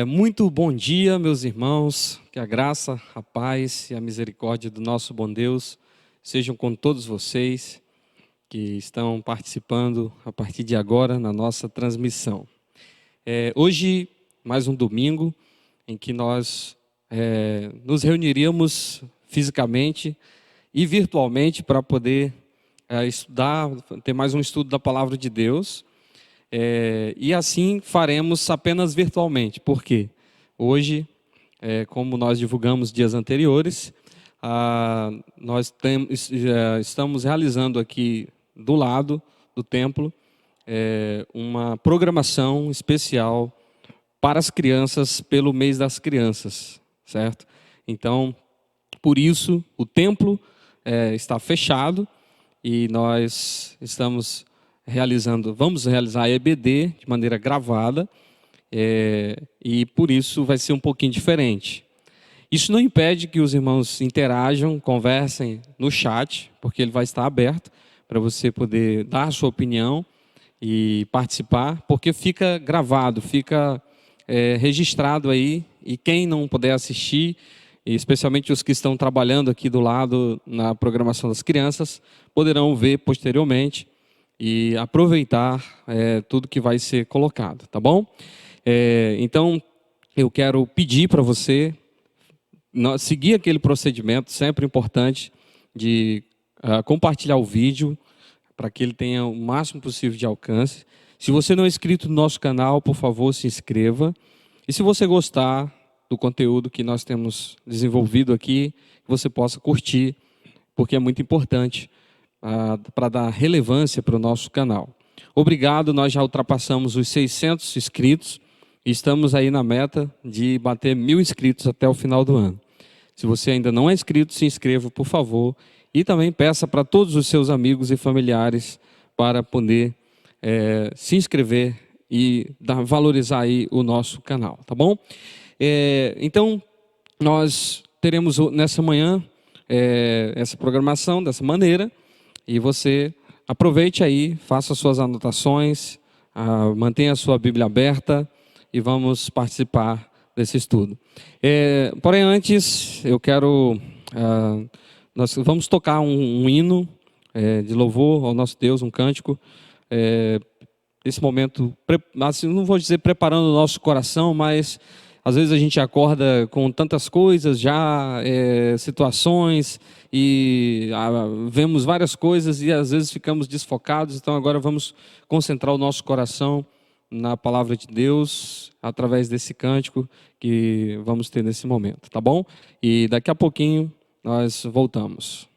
Muito bom dia, meus irmãos. Que a graça, a paz e a misericórdia do nosso bom Deus sejam com todos vocês que estão participando a partir de agora na nossa transmissão. Hoje, mais um domingo em que nós nos reuniríamos fisicamente e virtualmente para poder estudar, ter mais um estudo da Palavra de Deus. E assim faremos apenas virtualmente, porque hoje, como nós divulgamos dias anteriores, nós estamos realizando aqui do lado do templo uma programação especial para as crianças pelo mês das crianças, certo? Então, por isso, o templo está fechado e nós vamos realizar a EBD de maneira gravada, e por isso vai ser um pouquinho diferente. Isso não impede que os irmãos interajam, conversem no chat, porque ele vai estar aberto para você poder dar a sua opinião e participar, porque fica gravado, fica registrado aí, e quem não puder assistir, e especialmente os que estão trabalhando aqui do lado na programação das crianças, poderão ver posteriormente e aproveitar tudo que vai ser colocado, tá bom? Então, eu quero pedir para você seguir aquele procedimento sempre importante de compartilhar o vídeo para que ele tenha o máximo possível de alcance. Se você não é inscrito no nosso canal, por favor, se inscreva. E se você gostar do conteúdo que nós temos desenvolvido aqui, você possa curtir, porque é muito importante para dar relevância para o nosso canal. Obrigado, nós já ultrapassamos os 600 inscritos e estamos aí na meta de bater 1000 inscritos até o final do ano. Se você ainda não é inscrito, se inscreva, por favor, e também peça para todos os seus amigos e familiares para poder se inscrever e valorizar aí o nosso canal, tá bom? Então, nós teremos nessa manhã essa programação dessa maneira. E você aproveite aí, faça suas anotações, mantenha a sua Bíblia aberta e vamos participar desse estudo. Porém, antes, nós vamos tocar um hino de louvor ao nosso Deus, um cântico. Nesse momento, assim, não vou dizer preparando o nosso coração, mas às vezes a gente acorda com tantas coisas, situações, e vemos várias coisas e às vezes ficamos desfocados. Então agora vamos concentrar o nosso coração na palavra de Deus, através desse cântico que vamos ter nesse momento, tá bom? E daqui a pouquinho nós voltamos.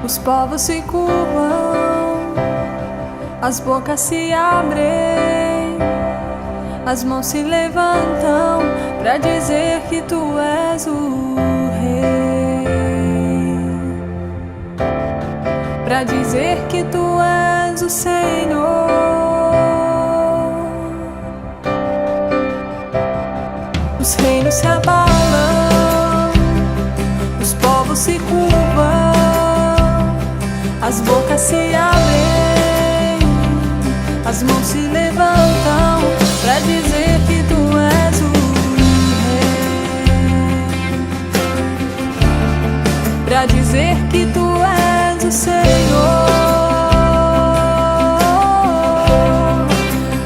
Os povos se curvam, as bocas se abrem, as mãos se levantam para dizer que tu és o Rei, para dizer que tu és o Senhor. Os reinos se abalam, os povos se curvam, as bocas se abrem, as mãos se levantam para dizer que tu és o Rei, para dizer que tu és o Senhor.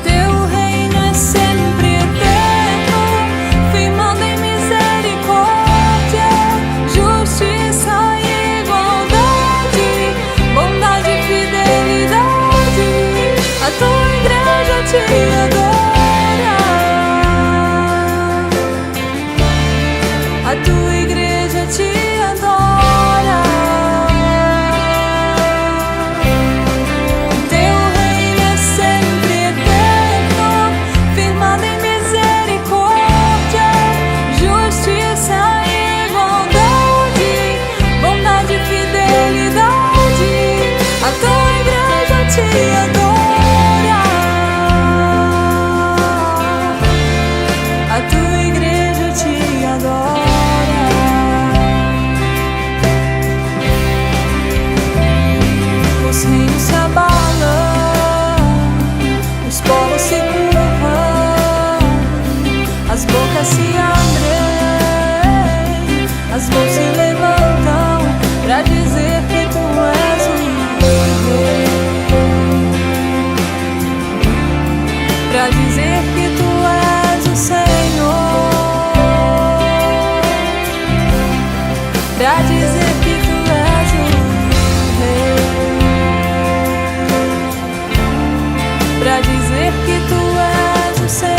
Teu reino é sempre eterno, firmado em misericórdia, justiça e igualdade, bondade e fidelidade. A tua igreja te adora, a tua igreja te adora. pra dizer que tu és o Senhor, pra dizer que tu és o Rei, pra dizer que tu és o Senhor,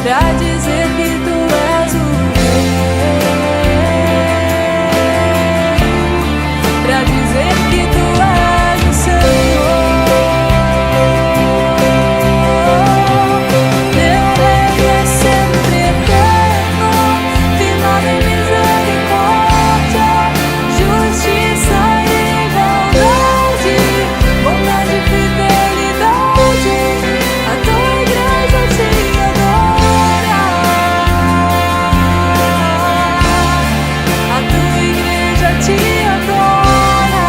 pra dizer que tu és o Rei, pra dizer que tu és o Senhor. Teu reino é sempre eterno, firmado em misericórdia, justiça e bondade, bondade e fidelidade. A tua igreja te adora, a tua igreja te adora,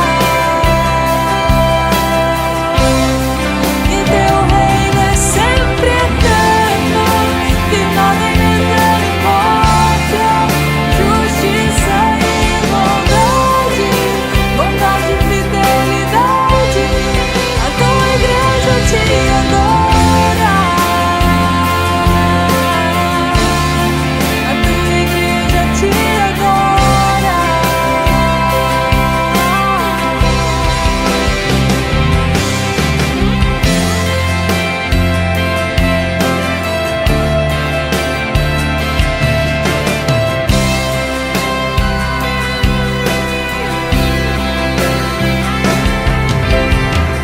e teu reino é sempre eterno, firmado em misericórdia, justiça e bondade, bondade e fidelidade. A tua igreja te adora, a tua igreja te adora.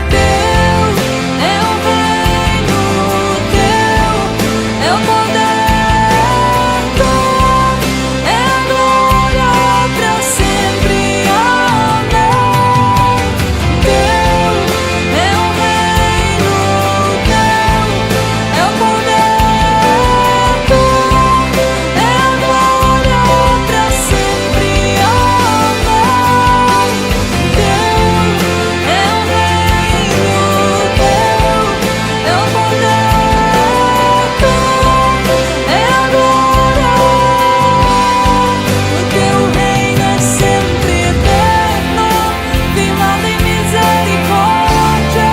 Teu é o reino, teu é o poder, tua é a glória pra sempre. Amém. Teu é o reino, teu é o poder, tua é a glória pra sempre. Amém. Teu é o reino, teu é o poder, tua é a glória. O teu reino é sempre eterno, firmado em misericórdia,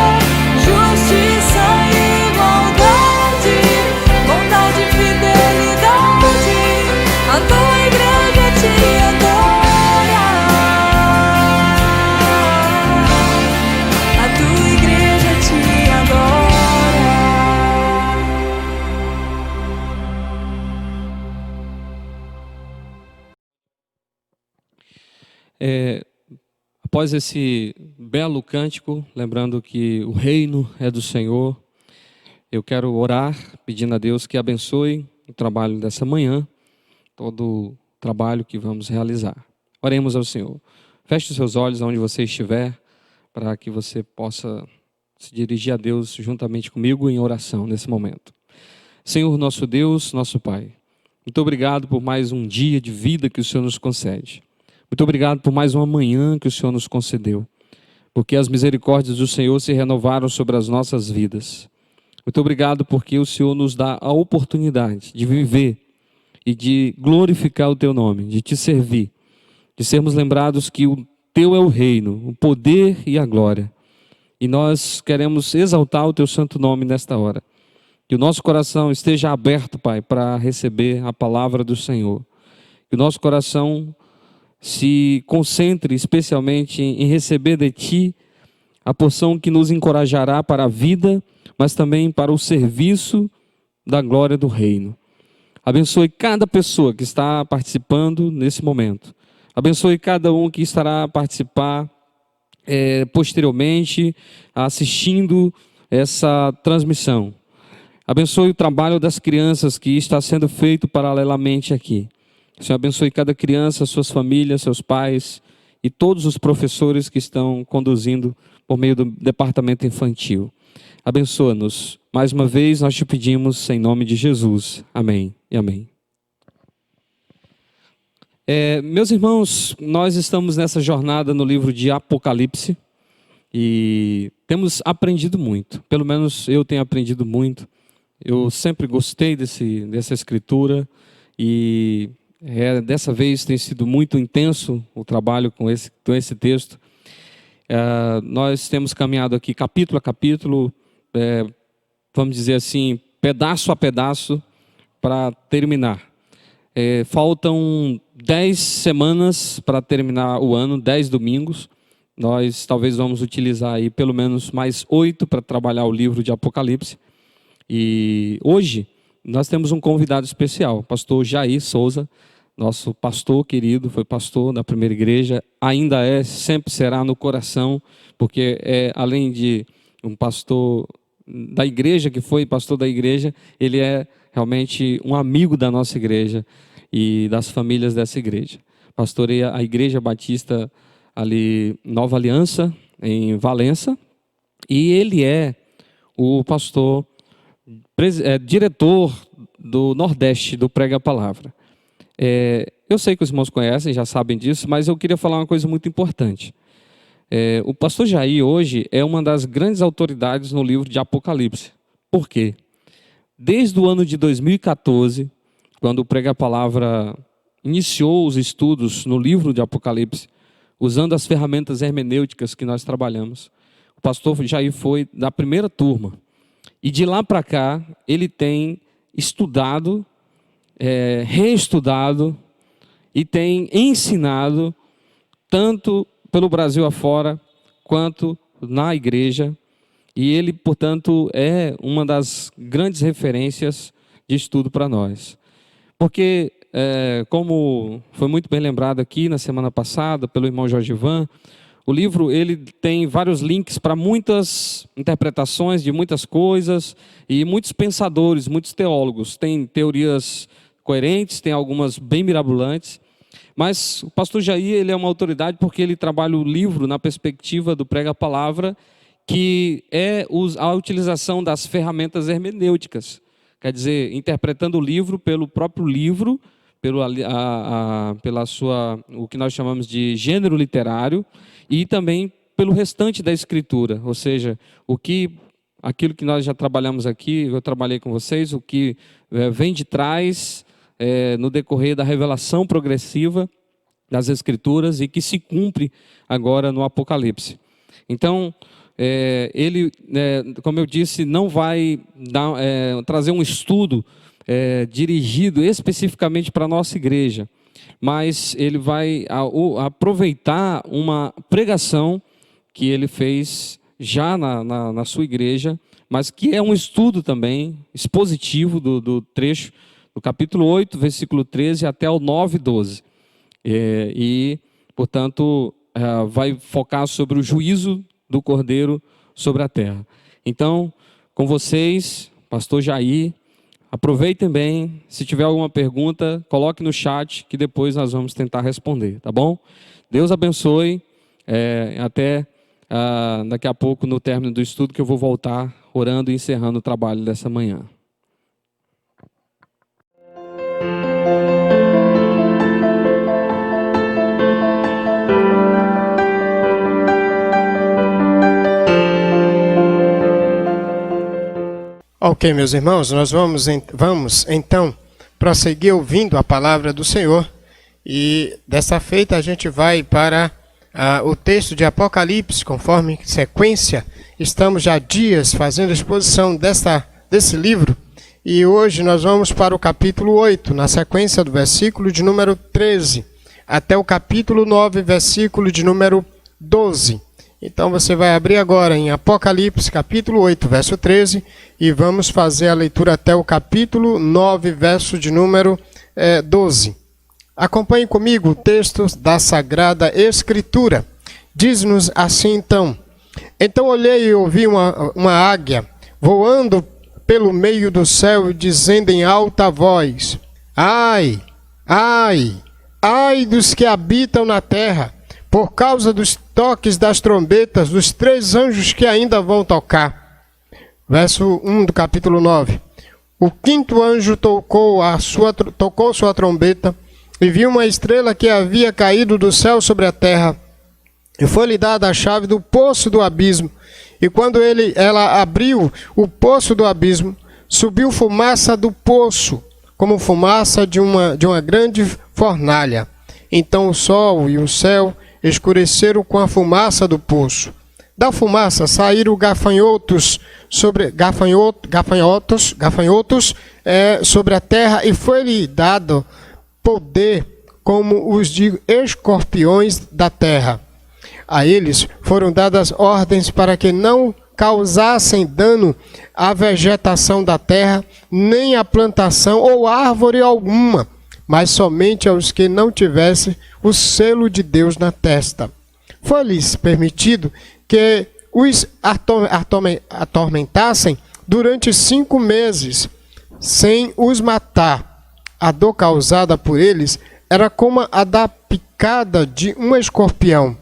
justiça e bondade, bondade e fidelidade. A tua igreja te adora, a tua igreja te adora. Após esse belo cântico, lembrando que o reino é do Senhor, eu quero orar pedindo a Deus que abençoe o trabalho dessa manhã, todo o trabalho que vamos realizar. Oremos ao Senhor. Feche os seus olhos onde você estiver, para que você possa se dirigir a Deus juntamente comigo em oração nesse momento. Senhor, nosso Deus, nosso Pai, muito obrigado por mais um dia de vida que o Senhor nos concede. Muito obrigado por mais uma manhã que o Senhor nos concedeu, porque as misericórdias do Senhor se renovaram sobre as nossas vidas. Muito obrigado porque o Senhor nos dá a oportunidade de viver e de glorificar o Teu nome, de Te servir, de sermos lembrados que o Teu é o reino, o poder e a glória. E nós queremos exaltar o Teu santo nome nesta hora. Que o nosso coração esteja aberto, Pai, para receber a palavra do Senhor. Que o nosso coração se concentre especialmente em receber de Ti a porção que nos encorajará para a vida, mas também para o serviço da glória do reino. Abençoe cada pessoa que está participando nesse momento. Abençoe cada um que estará a participar posteriormente, assistindo essa transmissão. Abençoe o trabalho das crianças que está sendo feito paralelamente aqui. Senhor, abençoe cada criança, suas famílias, seus pais e todos os professores que estão conduzindo por meio do departamento infantil. Abençoa-nos. Mais uma vez nós te pedimos em nome de Jesus. Amém e amém. Meus irmãos, nós estamos nessa jornada no livro de Apocalipse e temos aprendido muito. Pelo menos eu tenho aprendido muito. Eu sempre gostei dessa escritura e dessa vez tem sido muito intenso o trabalho com esse texto. Nós temos caminhado aqui capítulo a capítulo, vamos dizer assim, pedaço a pedaço, para terminar. Faltam 10 semanas para terminar o ano, 10 domingos. Nós talvez vamos utilizar aí pelo menos mais 8 para trabalhar o livro de Apocalipse. E hoje nós temos um convidado especial, o pastor Jair Souza, nosso pastor querido, foi pastor da primeira igreja, ainda é, sempre será no coração, porque além de um pastor da igreja, que foi pastor da igreja, ele é realmente um amigo da nossa igreja e das famílias dessa igreja. Pastoreia a Igreja Batista ali, Nova Aliança, em Valença, e ele é o pastor, diretor do Nordeste do Prega a Palavra. Eu sei que os irmãos conhecem, já sabem disso, mas eu queria falar uma coisa muito importante. O pastor Jair hoje é uma das grandes autoridades no livro de Apocalipse. Por quê? Desde o ano de 2014, quando o Prega a Palavra iniciou os estudos no livro de Apocalipse, usando as ferramentas hermenêuticas que nós trabalhamos, o pastor Jair foi da primeira turma. E de lá para cá, ele tem estudado, reestudado e tem ensinado tanto pelo Brasil afora quanto na igreja. E ele, portanto, é uma das grandes referências de estudo para nós. Porque, como foi muito bem lembrado aqui na semana passada pelo irmão Jorge Ivan, o livro ele tem vários links para muitas interpretações de muitas coisas e muitos pensadores, muitos teólogos. Tem teorias coerentes, tem algumas bem mirabolantes, mas o pastor Jair ele é uma autoridade porque ele trabalha o livro na perspectiva do Prega a Palavra, que é a utilização das ferramentas hermenêuticas. Quer dizer, interpretando o livro pelo próprio livro, pela sua, o que nós chamamos de gênero literário, e também pelo restante da escritura, ou seja, aquilo que nós já trabalhamos aqui, eu trabalhei com vocês, o que vem de trás no decorrer da revelação progressiva das escrituras e que se cumpre agora no Apocalipse. Então, ele, como eu disse, não vai trazer um estudo dirigido especificamente para a nossa igreja, mas ele vai aproveitar uma pregação que ele fez já na sua igreja, mas que é um estudo também expositivo do trecho do capítulo 8, versículo 13 até o 9, 12. Portanto, vai focar sobre o juízo do Cordeiro sobre a terra. Então, com vocês, pastor Jair, aproveitem bem, se tiver alguma pergunta, coloque no chat, que depois nós vamos tentar responder, tá bom? Deus abençoe, até daqui a pouco, no término do estudo, que eu vou voltar orando e encerrando o trabalho dessa manhã. Ok, meus irmãos, nós vamos então prosseguir ouvindo a palavra do Senhor, e dessa feita a gente vai para o texto de Apocalipse, conforme sequência. Estamos já há dias fazendo a exposição desse livro, e hoje nós vamos para o capítulo 8, na sequência do versículo de número 13, até o capítulo 9, versículo de número 12. Então você vai abrir agora em Apocalipse, capítulo 8, verso 13, e vamos fazer a leitura até o capítulo 9, verso de número 12. Acompanhe comigo o texto da Sagrada Escritura. Diz-nos assim então: Então olhei e ouvi uma águia voando pelo meio do céu, dizendo em alta voz: Ai, ai, ai dos que habitam na terra, por causa dos toques das trombetas dos 3 anjos que ainda vão tocar. Verso 1 do capítulo 9. O 5º anjo tocou sua trombeta, e viu uma estrela que havia caído do céu sobre a terra, e foi-lhe dada a chave do poço do abismo. E quando ela abriu o poço do abismo, subiu fumaça do poço, como fumaça de uma grande fornalha. Então o sol e o céu escureceram com a fumaça do poço. Da fumaça saíram gafanhotos sobre a terra, e foi-lhe dado poder como os de escorpiões da terra. A eles foram dadas ordens para que não causassem dano à vegetação da terra, nem à plantação ou árvore alguma, mas somente aos que não tivessem o selo de Deus na testa. Foi-lhes permitido que os atormentassem durante 5 meses, sem os matar. A dor causada por eles era como a da picada de um escorpião.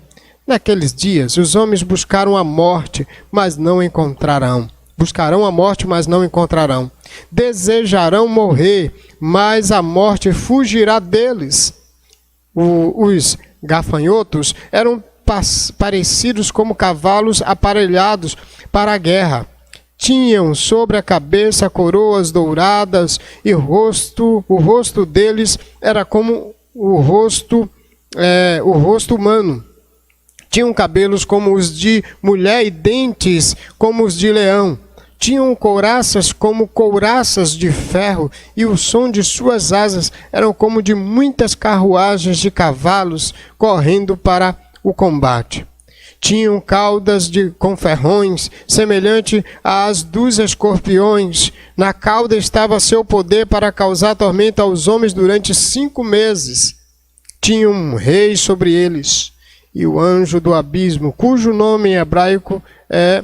Naqueles dias, os homens buscaram a morte, mas não encontrarão. Buscarão a morte, mas não encontrarão. Desejarão morrer, mas a morte fugirá deles. Os gafanhotos eram parecidos como cavalos aparelhados para a guerra. Tinham sobre a cabeça coroas douradas e o rosto deles era como o rosto humano. Tinham cabelos como os de mulher e dentes como os de leão. Tinham couraças como couraças de ferro, e o som de suas asas eram como de muitas carruagens de cavalos correndo para o combate. Tinham caudas com ferrões, semelhante às dos escorpiões. Na cauda estava seu poder para causar tormento aos homens durante 5 meses. Tinham um rei sobre eles, e o anjo do abismo, cujo nome em hebraico é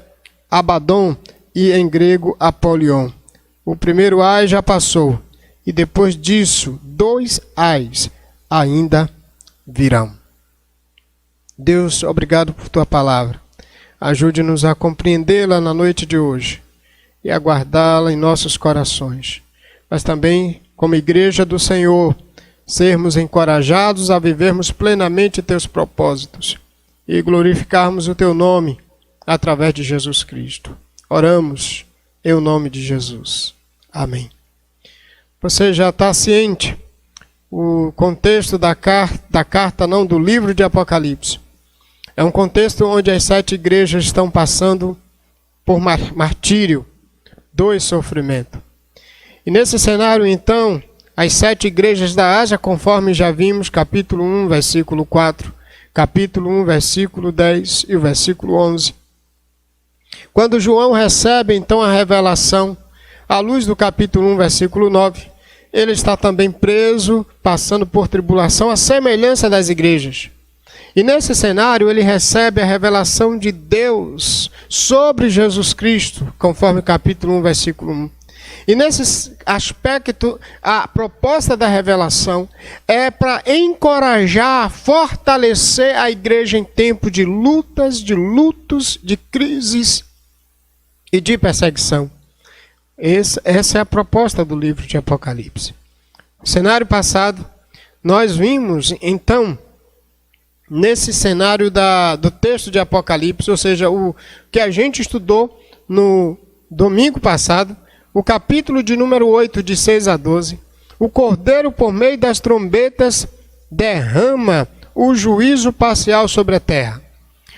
Abaddon e em grego Apolion. O primeiro ai já passou, e depois disso 2 ais ainda virão. Deus, obrigado por tua palavra. Ajude-nos a compreendê-la na noite de hoje e a guardá-la em nossos corações. Mas também, como igreja do Senhor, sermos encorajados a vivermos plenamente teus propósitos e glorificarmos o teu nome através de Jesus Cristo. Oramos em nome de Jesus. Amém. Você já está ciente o contexto da carta, não, do livro de Apocalipse. É um contexto onde as 7 igrejas estão passando por martírio, dor e sofrimento. E nesse cenário, então, as 7 igrejas da Ásia, conforme já vimos, capítulo 1, versículo 4, capítulo 1, versículo 10 e o versículo 11. Quando João recebe, então, a revelação, à luz do capítulo 1, versículo 9, ele está também preso, passando por tribulação, à semelhança das igrejas. E nesse cenário, ele recebe a revelação de Deus sobre Jesus Cristo, conforme o capítulo 1, versículo 1. E nesse aspecto, a proposta da revelação é para encorajar, fortalecer a igreja em tempo de lutas, de lutos, de crises e de perseguição. Essa é a proposta do livro de Apocalipse. No cenário passado, nós vimos, então, nesse cenário do texto de Apocalipse, ou seja, o que a gente estudou no domingo passado, o capítulo de número 8, de 6 a 12, o Cordeiro, por meio das trombetas, derrama o juízo parcial sobre a terra.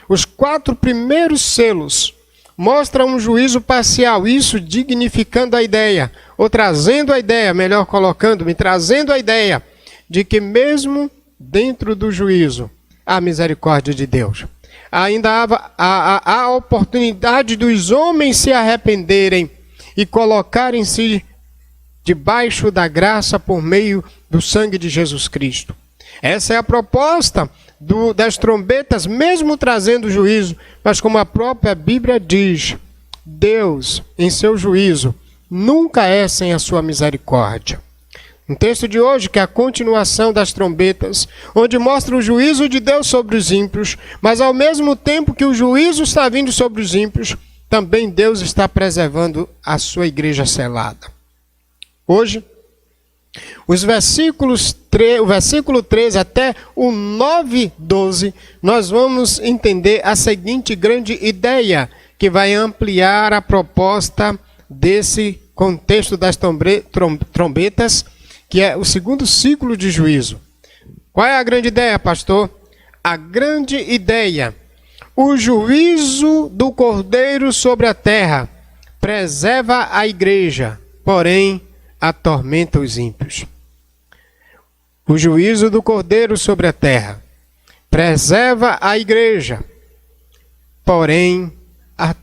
Os 4 primeiros selos mostram um juízo parcial, isso dignificando a ideia, ou trazendo a ideia, melhor colocando-me, trazendo a ideia de que mesmo dentro do juízo, há misericórdia de Deus. Ainda há a oportunidade dos homens se arrependerem e colocarem-se debaixo da graça por meio do sangue de Jesus Cristo. Essa é a proposta das trombetas, mesmo trazendo juízo, mas como a própria Bíblia diz, Deus, em seu juízo, nunca é sem a sua misericórdia. Um texto de hoje que é a continuação das trombetas, onde mostra o juízo de Deus sobre os ímpios, mas ao mesmo tempo que o juízo está vindo sobre os ímpios, também Deus está preservando a sua igreja selada. Hoje, o versículo 13 até o 9:12, nós vamos entender a seguinte grande ideia, que vai ampliar a proposta desse contexto das trombetas, que é o segundo ciclo de juízo. Qual é a grande ideia, pastor? a grande ideia. O juízo do Cordeiro sobre a terra preserva a igreja, porém atormenta os ímpios. O juízo do Cordeiro sobre a terra preserva a igreja, porém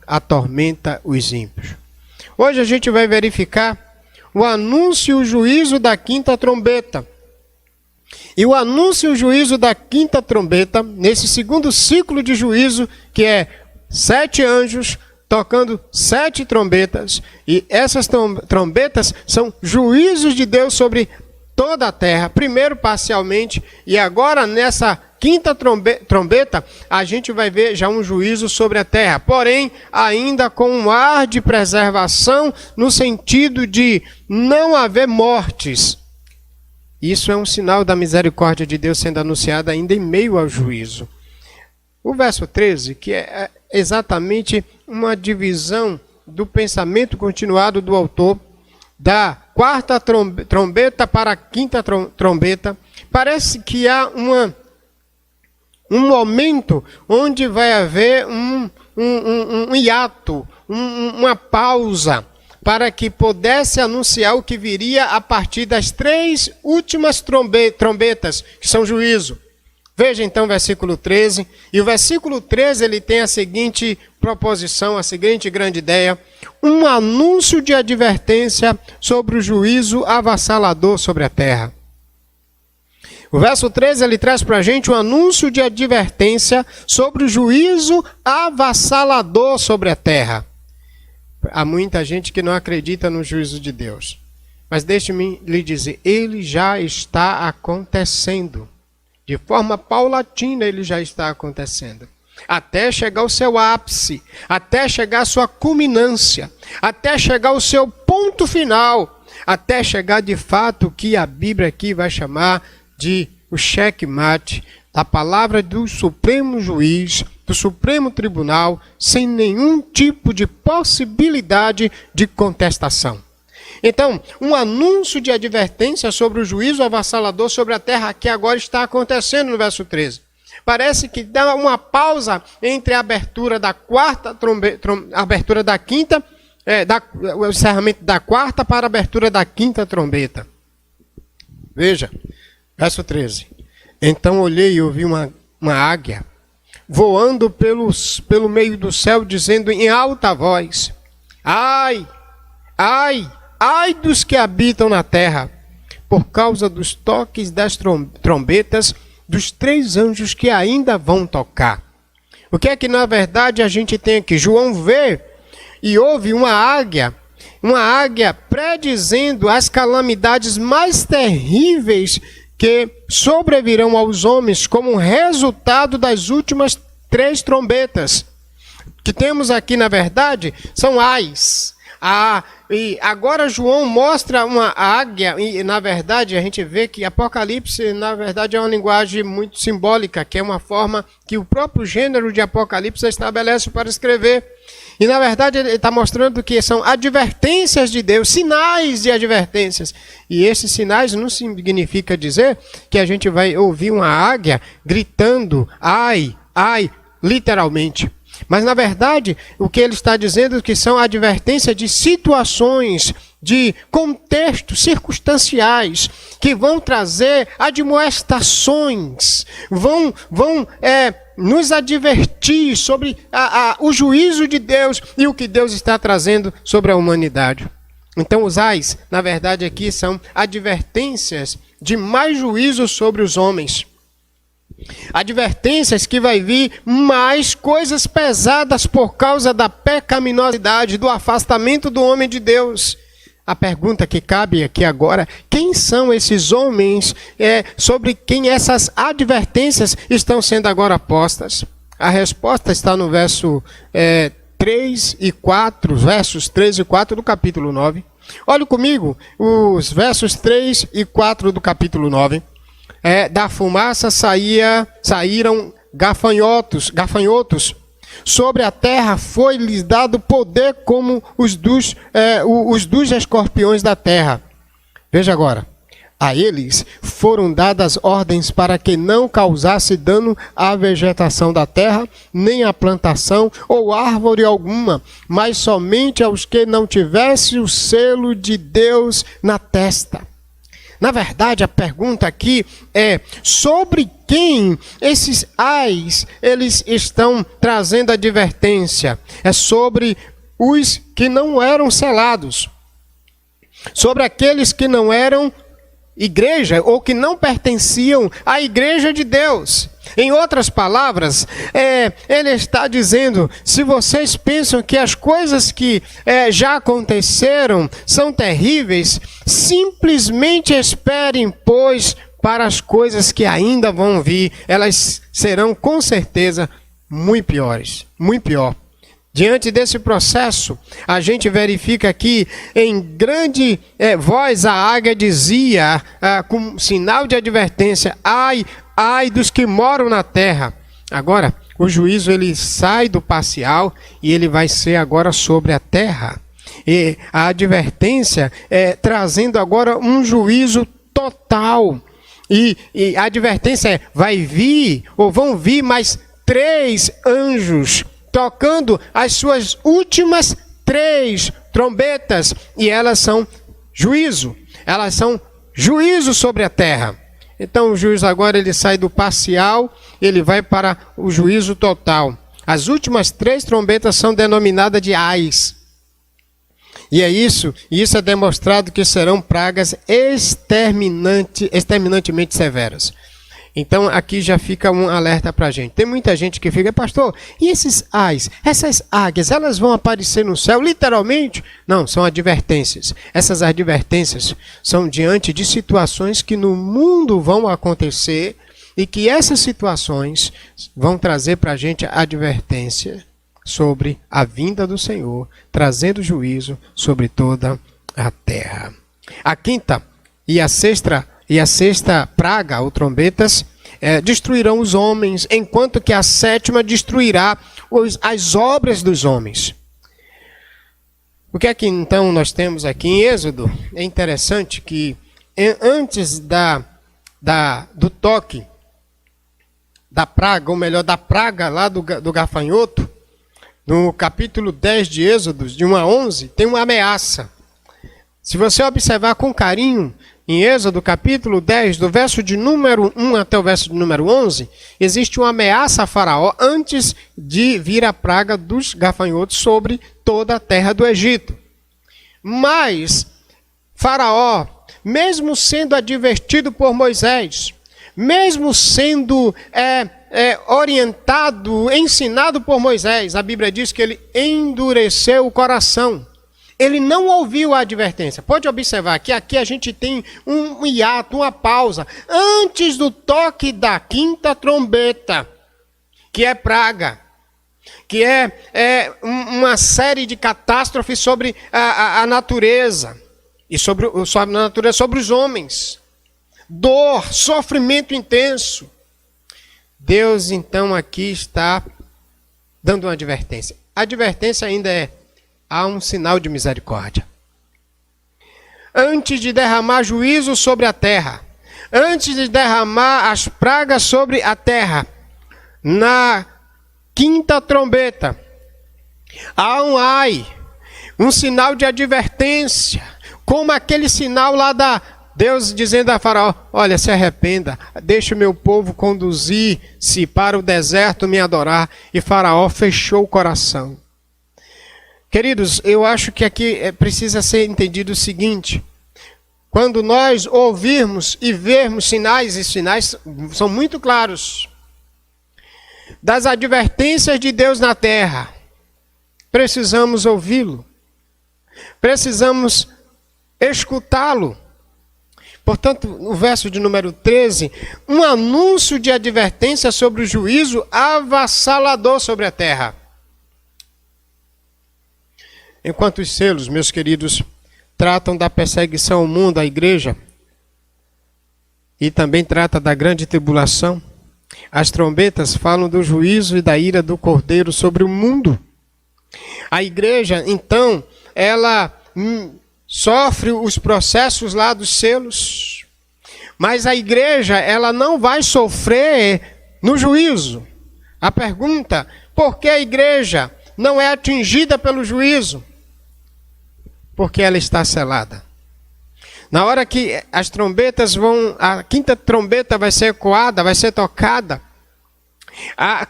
atormenta os ímpios. Hoje a gente vai verificar o anúncio e o juízo da quinta trombeta. E o anúncio e o juízo da quinta trombeta, nesse segundo ciclo de juízo, que é 7 anjos tocando 7 trombetas, e essas trombetas são juízos de Deus sobre toda a terra, primeiro parcialmente, e agora nessa quinta trombeta, a gente vai ver já um juízo sobre a terra, porém, ainda com um ar de preservação, no sentido de não haver mortes. Isso é um sinal da misericórdia de Deus sendo anunciada ainda em meio ao juízo. O verso 13, que é exatamente uma divisão do pensamento continuado do autor, da quarta trombeta para a quinta trombeta, parece que há um momento onde vai haver um hiato, uma pausa, para que pudesse anunciar o que viria a partir das 3 últimas trombetas, que são juízo. Veja então o versículo 13, e o versículo 13 ele tem a seguinte proposição, a seguinte grande ideia: um anúncio de advertência sobre o juízo avassalador sobre a terra. O verso 13 ele traz para a gente um anúncio de advertência sobre o juízo avassalador sobre a terra. Há muita gente que não acredita no juízo de Deus. Mas deixe-me lhe dizer, ele já está acontecendo. De forma paulatina ele já está acontecendo. Até chegar ao seu ápice, até chegar à sua culminância, até chegar ao seu ponto final, até chegar de fato o que a Bíblia aqui vai chamar de o checkmate, da palavra do Supremo Juiz, do Supremo Tribunal, sem nenhum tipo de possibilidade de contestação. Então, um anúncio de advertência sobre o juízo avassalador sobre a terra que agora está acontecendo no verso 13. Parece que dá uma pausa entre a abertura da quarta abertura da quinta, o encerramento da quarta para a abertura da quinta trombeta. Veja, verso 13. Então olhei e ouvi uma águia voando pelo meio do céu, dizendo em alta voz: ai, ai, ai dos que habitam na terra, por causa dos toques das trombetas dos 3 anjos que ainda vão tocar. O que é que na verdade a gente tem aqui? João vê e ouve uma águia predizendo as calamidades mais terríveis que sobrevirão aos homens como resultado das últimas 3 trombetas. O que temos aqui, na verdade, são ais. E agora João mostra uma águia, e na verdade a gente vê que Apocalipse, na verdade, é uma linguagem muito simbólica, que é uma forma que o próprio gênero de Apocalipse estabelece para escrever. E na verdade ele está mostrando que são advertências de Deus, sinais de advertências. E esses sinais não significa dizer que a gente vai ouvir uma águia gritando ai, ai, literalmente. Mas na verdade o que ele está dizendo é que são advertências de situações, de contextos circunstanciais que vão trazer admoestações, vão nos advertir sobre o juízo de Deus e o que Deus está trazendo sobre a humanidade. Então os ais, na verdade aqui são advertências de mais juízo sobre os homens. Advertências que vai vir mais coisas pesadas por causa da pecaminosidade, do afastamento do homem de Deus. A pergunta que cabe aqui agora: quem são esses homens sobre quem essas advertências estão sendo agora postas? A resposta está no verso 3 e 4, versos 3 e 4 do capítulo 9. Olhe comigo os versos 3 e 4 do capítulo 9. Da fumaça saíram gafanhotos. Sobre a terra foi-lhes dado poder como os dos escorpiões da terra. Veja agora. a eles foram dadas ordens para que não causasse dano à vegetação da terra, nem à plantação ou árvore alguma, mas somente aos que não tivessem o selo de Deus na testa. Na verdade, a pergunta aqui é sobre quem esses ais eles estão trazendo advertência. É sobre os que não eram selados, sobre aqueles que não eram igreja ou que não pertenciam à igreja de Deus. Em outras palavras, ele está dizendo, se vocês pensam que as coisas que já aconteceram são terríveis, simplesmente esperem, pois, para as coisas que ainda vão vir. Elas serão com certeza muito piores, muito pior. Diante desse processo, a gente verifica que em grande voz a águia dizia, com sinal de advertência, ai, ai dos que moram na terra. Agora, o juízo ele sai do parcial e ele vai ser agora sobre a terra. E a advertência trazendo agora um juízo total. E a advertência é, vai vir, ou vão vir mais 3 anjos, tocando as suas últimas 3 trombetas, e elas são juízo sobre a terra. Então o juízo agora ele sai do parcial, ele vai para o juízo total. As últimas 3 trombetas são denominadas de ais. E isso é demonstrado que serão pragas exterminantemente severas. Então aqui já fica um alerta para a gente. Tem muita gente que fica, pastor, e esses ais, essas águias, elas vão aparecer no céu literalmente? Não, são advertências. Essas advertências são diante de situações que no mundo vão acontecer e que essas situações vão trazer para a gente advertência sobre a vinda do Senhor, trazendo juízo sobre toda a terra. A quinta e a sexta praga, ou trombetas, destruirão os homens, enquanto que a sétima destruirá as obras dos homens. O que é que então nós temos aqui em Êxodo? É interessante que antes do toque da praga, ou melhor, da praga lá do gafanhoto, no capítulo 10 de Êxodo, de 1 a 11, tem uma ameaça. Se você observar com carinho, em Êxodo capítulo 10, do verso de número 1 até o verso de número 11, existe uma ameaça a Faraó antes de vir a praga dos gafanhotos sobre toda a terra do Egito. Mas Faraó, mesmo sendo advertido por Moisés, mesmo sendo orientado, ensinado por Moisés, a Bíblia diz que ele endureceu o coração. Ele não ouviu a advertência. Pode observar que aqui a gente tem um hiato, uma pausa, antes do toque da quinta trombeta, que é praga, que é uma série de catástrofes sobre a natureza, e sobre a natureza, sobre os homens. Dor, sofrimento intenso. Deus, então, aqui está dando uma advertência. A advertência ainda há um sinal de misericórdia. Antes de derramar juízo sobre a terra, antes de derramar as pragas sobre a terra, na quinta trombeta, há um ai, um sinal de advertência, como aquele sinal lá da Deus dizendo a Faraó, olha, se arrependa, deixe o meu povo conduzir-se para o deserto me adorar. E Faraó fechou o coração. Queridos, eu acho que aqui precisa ser entendido o seguinte: quando nós ouvirmos e vermos sinais, e sinais são muito claros, das advertências de Deus na terra, precisamos ouvi-lo, precisamos escutá-lo. Portanto, no verso de número 13, um anúncio de advertência sobre o juízo avassalador sobre a terra. Enquanto os selos, meus queridos, tratam da perseguição ao mundo, à igreja, e também trata da grande tribulação, as trombetas falam do juízo e da ira do Cordeiro sobre o mundo. A igreja, então, ela sofre os processos lá dos selos, Mas a igreja, ela não vai sofrer no juízo. A pergunta, por que a igreja não é atingida pelo juízo? Porque ela está selada. Na hora que as trombetas a quinta trombeta vai ser ecoada, vai ser tocada,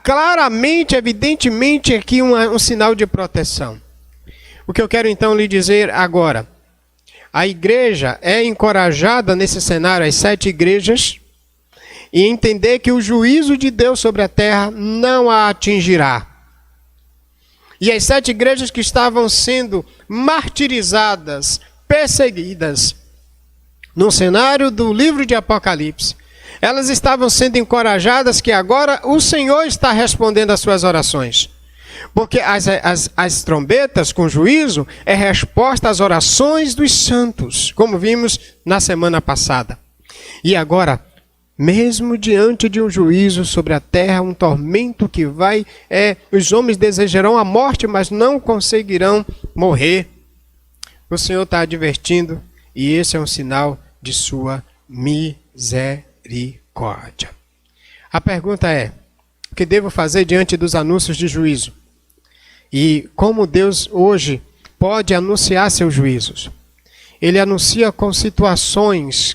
claramente, evidentemente, aqui um sinal de proteção. O que eu quero então lhe dizer agora, a igreja é encorajada nesse cenário, as 7 igrejas, e entender que o juízo de Deus sobre a terra não a atingirá. E as 7 igrejas que estavam sendo martirizadas, perseguidas, no cenário do livro de Apocalipse, elas estavam sendo encorajadas que agora o Senhor está respondendo às suas orações. Porque as trombetas com juízo é resposta às orações dos santos, como vimos na semana passada. E agora, mesmo diante de um juízo sobre a terra, um tormento que os homens desejarão a morte, mas não conseguirão morrer. O Senhor está advertindo, e esse é um sinal de sua misericórdia. A pergunta é, o que devo fazer diante dos anúncios de juízo? E como Deus hoje pode anunciar seus juízos? Ele anuncia com situações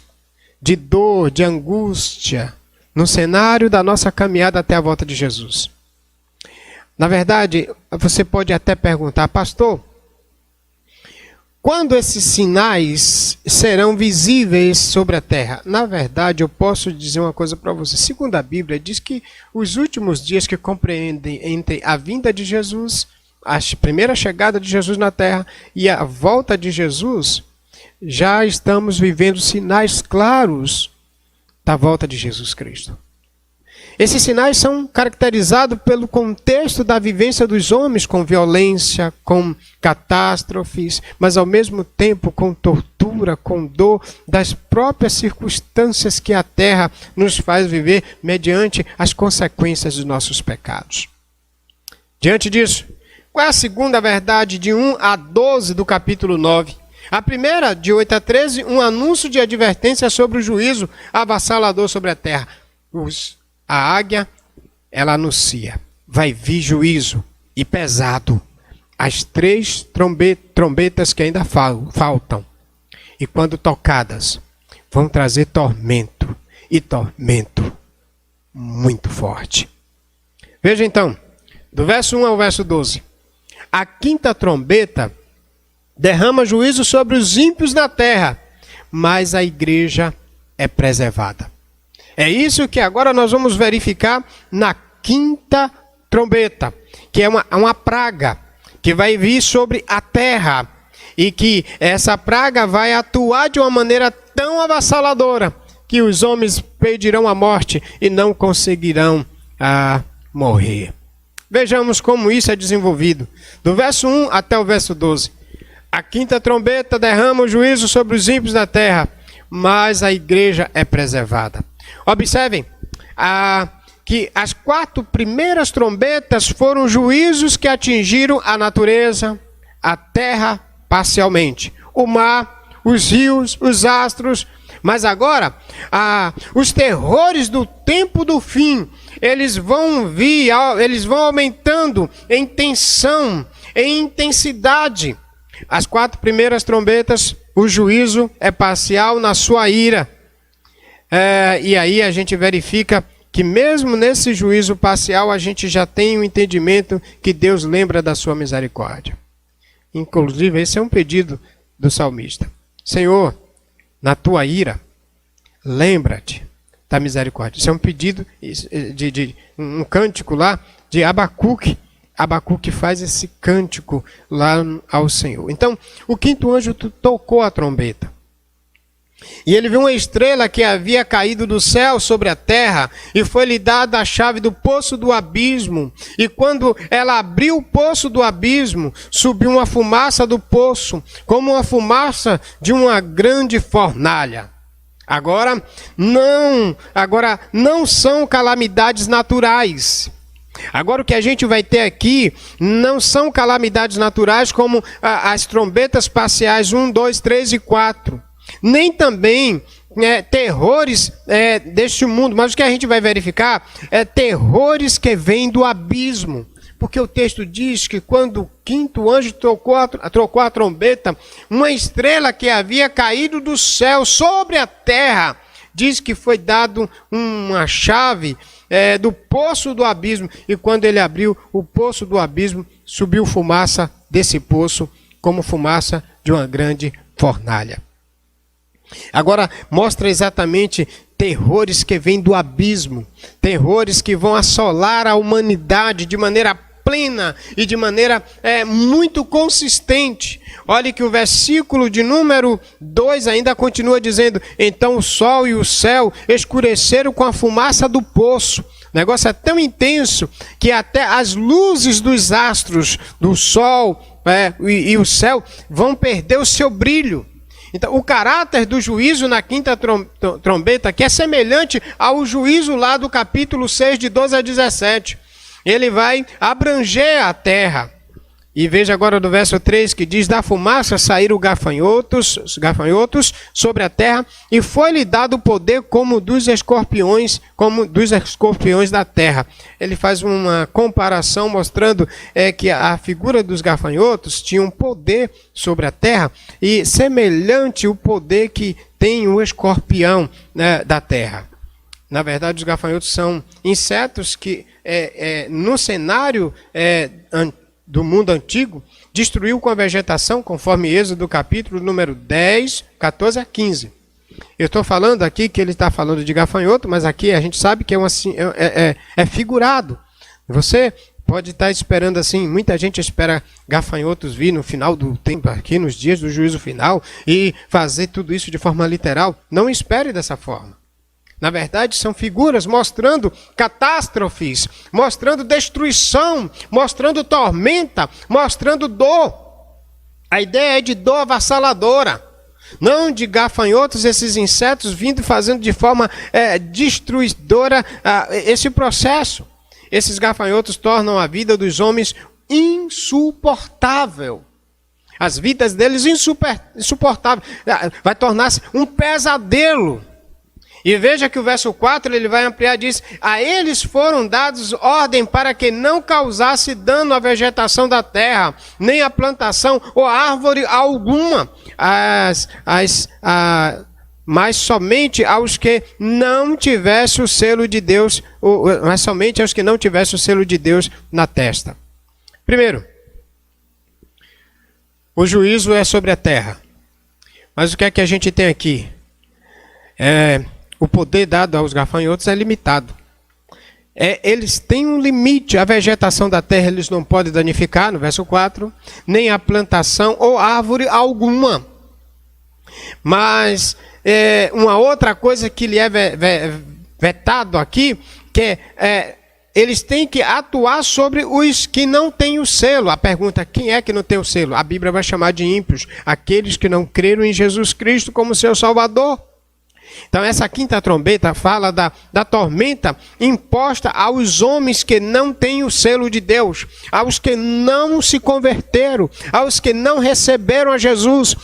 de dor, de angústia, no cenário da nossa caminhada até a volta de Jesus. Na verdade, você pode até perguntar, pastor, quando esses sinais serão visíveis sobre a terra? Na verdade, eu posso dizer uma coisa para você. Segundo a Bíblia, diz que os últimos dias que compreendem entre a vinda de Jesus, a primeira chegada de Jesus na terra e a volta de Jesus, já estamos vivendo sinais claros da volta de Jesus Cristo. Esses sinais são caracterizados pelo contexto da vivência dos homens com violência, com catástrofes, mas ao mesmo tempo com tortura, com dor das próprias circunstâncias que a terra nos faz viver mediante as consequências dos nossos pecados. Diante disso, qual é a segunda verdade de 1 a 12 do capítulo 9? A primeira, de 8 a 13, um anúncio de advertência sobre o juízo avassalador sobre a terra. A águia, ela anuncia, vai vir juízo e pesado. As 3 trombetas que ainda faltam. E quando tocadas, vão trazer tormento. E tormento muito forte. Veja então, do verso 1 ao verso 12. A 5ª trombeta derrama juízo sobre os ímpios da terra, mas a igreja é preservada. É isso que agora nós vamos verificar na 5ª trombeta, que é uma praga que vai vir sobre a terra e que essa praga vai atuar de uma maneira tão avassaladora que os homens pedirão a morte e não conseguirão morrer. Vejamos como isso é desenvolvido. Do verso 1 até o verso 12. A 5ª trombeta derrama o juízo sobre os ímpios da terra, mas a igreja é preservada. Observem que as 4 primeiras trombetas foram juízos que atingiram a natureza, a terra parcialmente, o mar, os rios, os astros. Mas agora, os terrores do tempo do fim, eles vão aumentando em tensão, em intensidade. As 4 primeiras trombetas, o juízo é parcial na sua ira. E aí a gente verifica que mesmo nesse juízo parcial, a gente já tem um entendimento que Deus lembra da sua misericórdia. Inclusive, esse é um pedido do salmista. Senhor, na tua ira, lembra-te da misericórdia. Isso é um pedido de um cântico lá de Abacuque. Abacuque faz esse cântico lá ao Senhor. Então, o 5º anjo tocou a trombeta. E ele viu uma estrela que havia caído do céu sobre a terra, e foi-lhe dada a chave do poço do abismo. E quando ela abriu o poço do abismo, subiu uma fumaça do poço, como uma fumaça de uma grande fornalha. Agora não são calamidades naturais. Agora o que a gente vai ter aqui não são calamidades naturais como as trombetas parciais 1, 2, 3 e 4. Nem também terrores deste mundo, mas o que a gente vai verificar é terrores que vêm do abismo. Porque o texto diz que quando o quinto anjo trocou a trombeta, uma estrela que havia caído do céu sobre a terra, diz que foi dado uma chave do poço do abismo, e quando ele abriu o poço do abismo, subiu fumaça desse poço, como fumaça de uma grande fornalha. Agora mostra exatamente terrores que vêm do abismo, terrores que vão assolar a humanidade de maneira plena e de maneira muito consistente. Olhe que o versículo de número 2 ainda continua dizendo: então o sol e o céu escureceram com a fumaça do poço. O negócio é tão intenso que até as luzes dos astros, do sol e o céu, vão perder o seu brilho. Então, o caráter do juízo na quinta trombeta, que é semelhante ao juízo lá do capítulo 6, de 12 a 17. Ele vai abranger a terra. E veja agora no verso 3 que diz: da fumaça saíram gafanhotos sobre a terra, e foi-lhe dado poder como dos escorpiões da terra. Ele faz uma comparação mostrando que a figura dos gafanhotos tinha um poder sobre a terra, e semelhante o poder que tem o escorpião, né, da terra. Na verdade, os gafanhotos são insetos que, no cenário do mundo antigo, destruiu com a vegetação, conforme Êxodo capítulo número 10, 14 a 15. Eu estou falando aqui que ele está falando de gafanhoto, mas aqui a gente sabe que é figurado. Você pode estar esperando assim, muita gente espera gafanhotos vir no final do tempo, aqui nos dias do juízo final, e fazer tudo isso de forma literal. Não espere dessa forma. Na verdade, são figuras mostrando catástrofes, mostrando destruição, mostrando tormenta, mostrando dor. A ideia é de dor avassaladora, não de gafanhotos, esses insetos vindo fazendo de forma destruidora esse processo. Esses gafanhotos tornam a vida dos homens insuportável. As vidas deles insuportáveis. Vai tornar-se um pesadelo. E veja que o verso 4 ele vai ampliar, diz: a eles foram dados ordem para que não causasse dano à vegetação da terra, nem à plantação ou árvore alguma, mas somente aos que não tivessem o selo de Deus, mas somente aos que não tivessem o selo de Deus na testa. Primeiro, o juízo é sobre a terra. Mas o que é que a gente tem aqui? O poder dado aos gafanhotos é limitado. Eles têm um limite. A vegetação da terra eles não podem danificar, no verso 4, nem a plantação ou árvore alguma. Mas uma outra coisa que lhe é vetado aqui, que eles têm que atuar sobre os que não têm o selo. A pergunta: quem é que não tem o selo? A Bíblia vai chamar de ímpios, aqueles que não creram em Jesus Cristo como seu Salvador. Então essa quinta trombeta fala da tormenta imposta aos homens que não têm o selo de Deus, aos que não se converteram, aos que não receberam a Jesus,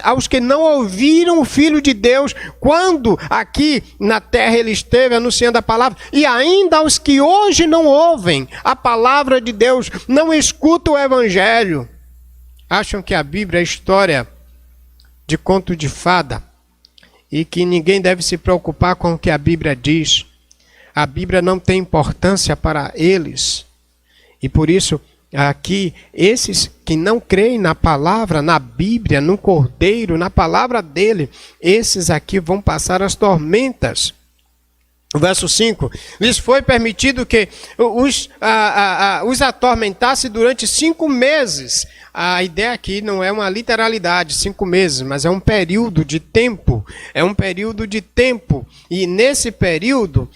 aos que não ouviram o Filho de Deus quando aqui na terra ele esteve anunciando a palavra, e ainda aos que hoje não ouvem a palavra de Deus, não escutam o Evangelho. Acham que a Bíblia é história de conto de fada e que ninguém deve se preocupar com o que a Bíblia diz. A Bíblia não tem importância para eles. E por isso, aqui, esses que não creem na palavra, na Bíblia, no Cordeiro, na palavra dele, esses aqui vão passar as tormentas. O verso 5, lhes foi permitido que os atormentasse durante 5 meses. A ideia aqui não é uma literalidade, 5 meses, mas é um período de tempo. É um período de tempo. E nesse período,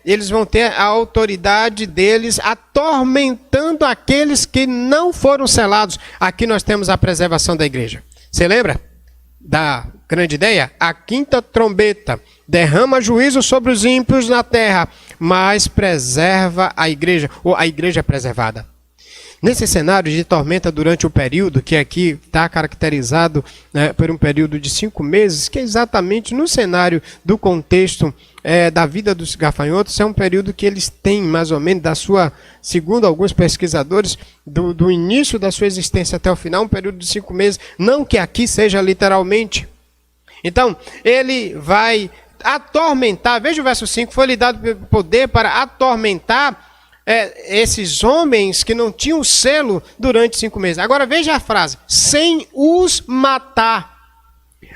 eles vão ter a autoridade deles atormentando aqueles que não foram selados. Aqui nós temos a preservação da igreja. Você lembra da grande ideia? A quinta trombeta derrama juízo sobre os ímpios na terra, mas preserva a igreja, ou a igreja é preservada. Nesse cenário de tormenta durante o período, que aqui está caracterizado, né, por um período de 5 meses, que é exatamente no cenário do contexto da vida dos gafanhotos, é um período que eles têm mais ou menos, segundo alguns pesquisadores, do início da sua existência até o final, um período de 5 meses, não que aqui seja literalmente. Então, ele vai atormentar, veja o verso 5, foi-lhe dado poder para atormentar esses homens que não tinham selo durante 5 meses. Agora veja a frase, sem os matar.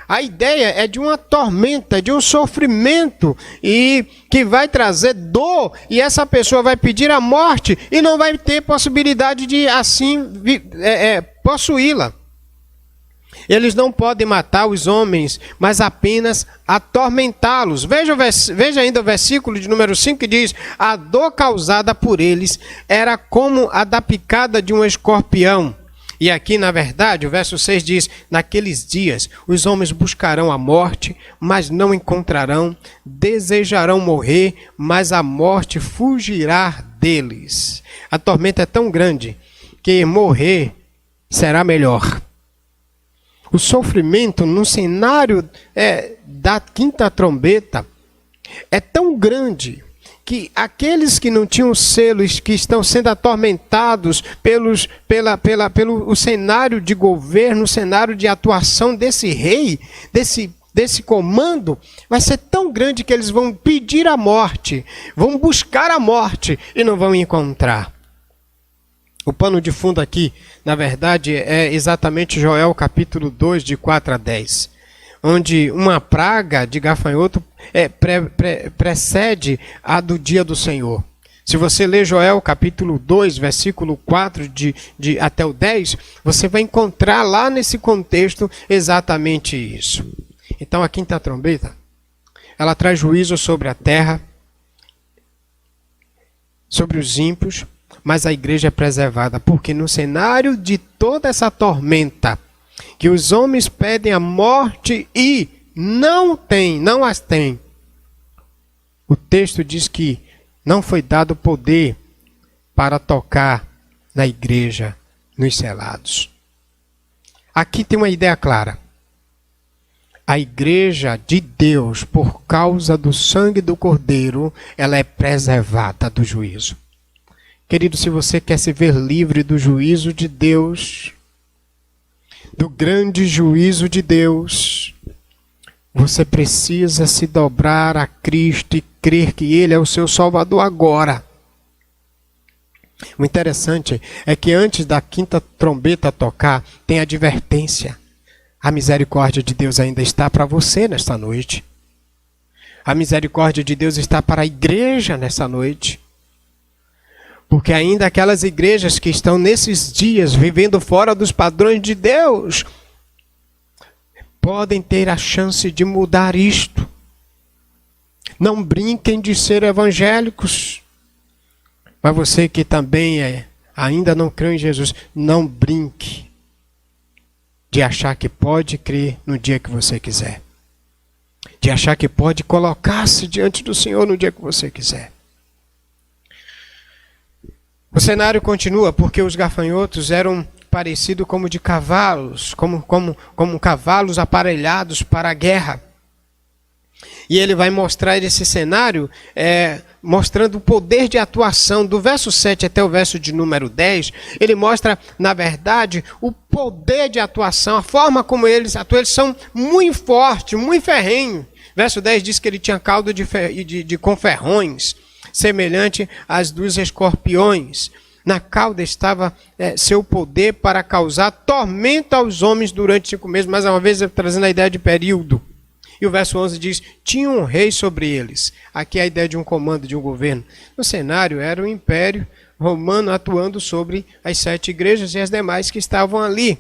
A ideia é de uma tormenta, de um sofrimento, e que vai trazer dor, e essa pessoa vai pedir a morte e não vai ter possibilidade de assim possuí-la. Eles não podem matar os homens, mas apenas atormentá-los. Veja ainda o versículo de número 5 que diz: a dor causada por eles era como a da picada de um escorpião. E aqui, na verdade, o verso 6 diz: naqueles dias os homens buscarão a morte, mas não encontrarão, desejarão morrer, mas a morte fugirá deles. A tormenta é tão grande que morrer será melhor. O sofrimento no cenário da quinta trombeta é tão grande que aqueles que não tinham selos, que estão sendo atormentados pelo cenário de governo, o cenário de atuação desse rei, desse comando, vai ser tão grande que eles vão pedir a morte, vão buscar a morte e não vão encontrar. O pano de fundo aqui, na verdade, é exatamente Joel capítulo 2, de 4 a 10, onde uma praga de gafanhoto precede a do dia do Senhor. Se você ler Joel capítulo 2, versículo 4 até o 10, você vai encontrar lá nesse contexto exatamente isso. Então a quinta trombeta, ela traz juízo sobre a terra, sobre os ímpios, mas a igreja é preservada, porque no cenário de toda essa tormenta, que os homens pedem a morte e não as têm, o texto diz que não foi dado poder para tocar na igreja, nos selados. Aqui tem uma ideia clara. A igreja de Deus, por causa do sangue do Cordeiro, ela é preservada do juízo. Querido, se você quer se ver livre do juízo de Deus, do grande juízo de Deus, você precisa se dobrar a Cristo e crer que Ele é o seu Salvador agora. O interessante é que antes da quinta trombeta tocar, tem advertência. A misericórdia de Deus ainda está para você nesta noite. A misericórdia de Deus está para a igreja nesta noite. Porque ainda aquelas igrejas que estão nesses dias vivendo fora dos padrões de Deus podem ter a chance de mudar isto. Não brinquem de ser evangélicos. Mas você que também ainda não crê em Jesus, não brinque de achar que pode crer no dia que você quiser. De achar que pode colocar-se diante do Senhor no dia que você quiser. O cenário continua porque os gafanhotos eram parecidos como de cavalos, como cavalos aparelhados para a guerra. E ele vai mostrar esse cenário, mostrando o poder de atuação. Do verso 7 até o verso de número 10, ele mostra, na verdade, o poder de atuação, a forma como eles atuam. Eles são muito fortes, muito ferrenhos. Verso 10 diz que ele tinha cauda com ferrões, semelhante às dos escorpiões. Na cauda estava seu poder para causar tormenta aos homens durante 5 meses. Mais uma vez, trazendo a ideia de período. E o verso 11 diz, tinha um rei sobre eles. Aqui é a ideia de um comando, de um governo. No cenário era o Império Romano atuando sobre as 7 igrejas e as demais que estavam ali.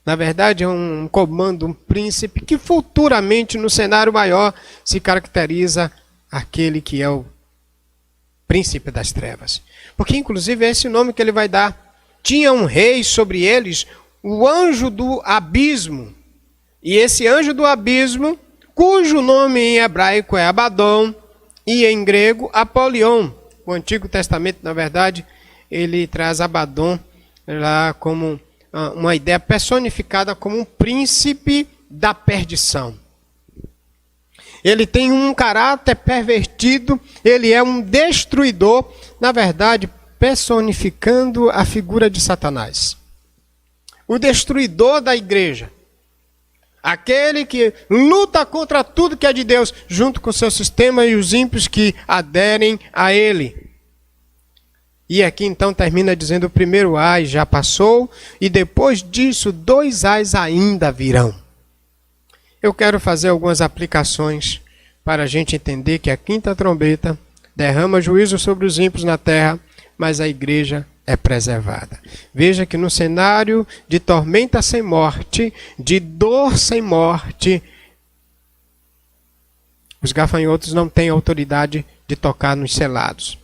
Na verdade, é um comando, um príncipe, que futuramente, no cenário maior, se caracteriza aquele que é o príncipe das trevas. Porque, inclusive, é esse nome que ele vai dar. Tinha um rei sobre eles, o anjo do abismo. E esse anjo do abismo, cujo nome em hebraico é Abaddon e em grego Apolion. O Antigo Testamento, na verdade, ele traz Abaddon lá como uma ideia personificada como um príncipe da perdição. Ele tem um caráter pervertido, ele é um destruidor, na verdade, personificando a figura de Satanás. O destruidor da igreja. Aquele que luta contra tudo que é de Deus, junto com seu sistema e os ímpios que aderem a ele. E aqui então termina dizendo: o primeiro ai já passou, e depois disso 2 ais ainda virão. Eu quero fazer algumas aplicações para a gente entender que a 5ª trombeta derrama juízo sobre os ímpios na terra, mas a igreja é preservada. Veja que no cenário de tormenta sem morte, de dor sem morte, os gafanhotos não têm autoridade de tocar nos selados.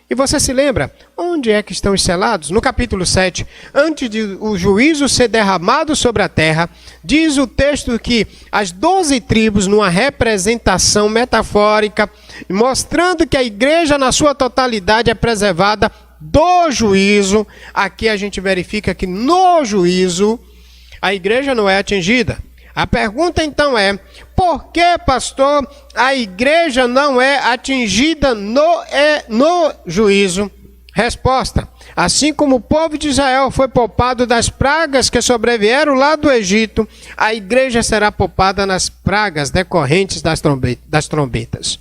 E você se lembra, onde é que estão os selados? No capítulo 7, antes de o juízo ser derramado sobre a terra, diz o texto que as 12 tribos, numa representação metafórica, mostrando que a igreja na sua totalidade é preservada do juízo. Aqui a gente verifica que no juízo a igreja não é atingida. A pergunta então é: por que, pastor, a igreja não é atingida no juízo? Resposta: assim como o povo de Israel foi poupado das pragas que sobrevieram lá do Egito, a igreja será poupada nas pragas decorrentes das trombetas.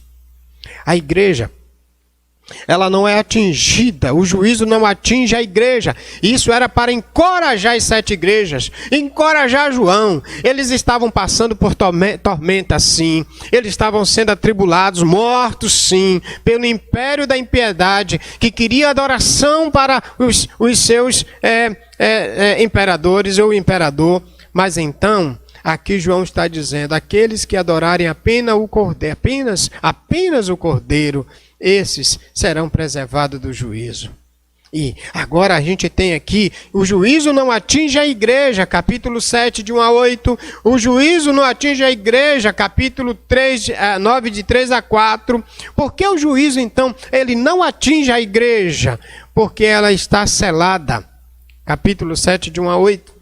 A igreja, ela não é atingida, o juízo não atinge a igreja. Isso era para encorajar as 7 igrejas, encorajar João. Eles estavam passando por tormenta, sim. Eles estavam sendo atribulados, mortos, sim, pelo império da impiedade, que queria adoração para os seus imperadores ou imperador. Mas então, aqui João está dizendo: aqueles que adorarem apenas o Cordeiro, apenas o Cordeiro, esses serão preservados do juízo. E agora a gente tem aqui: o juízo não atinge a igreja, capítulo 7, de 1 a 8. O juízo não atinge a igreja, capítulo 9, de 3 a 4. Por que o juízo, então, ele não atinge a igreja? Porque ela está selada, capítulo 7, de 1 a 8.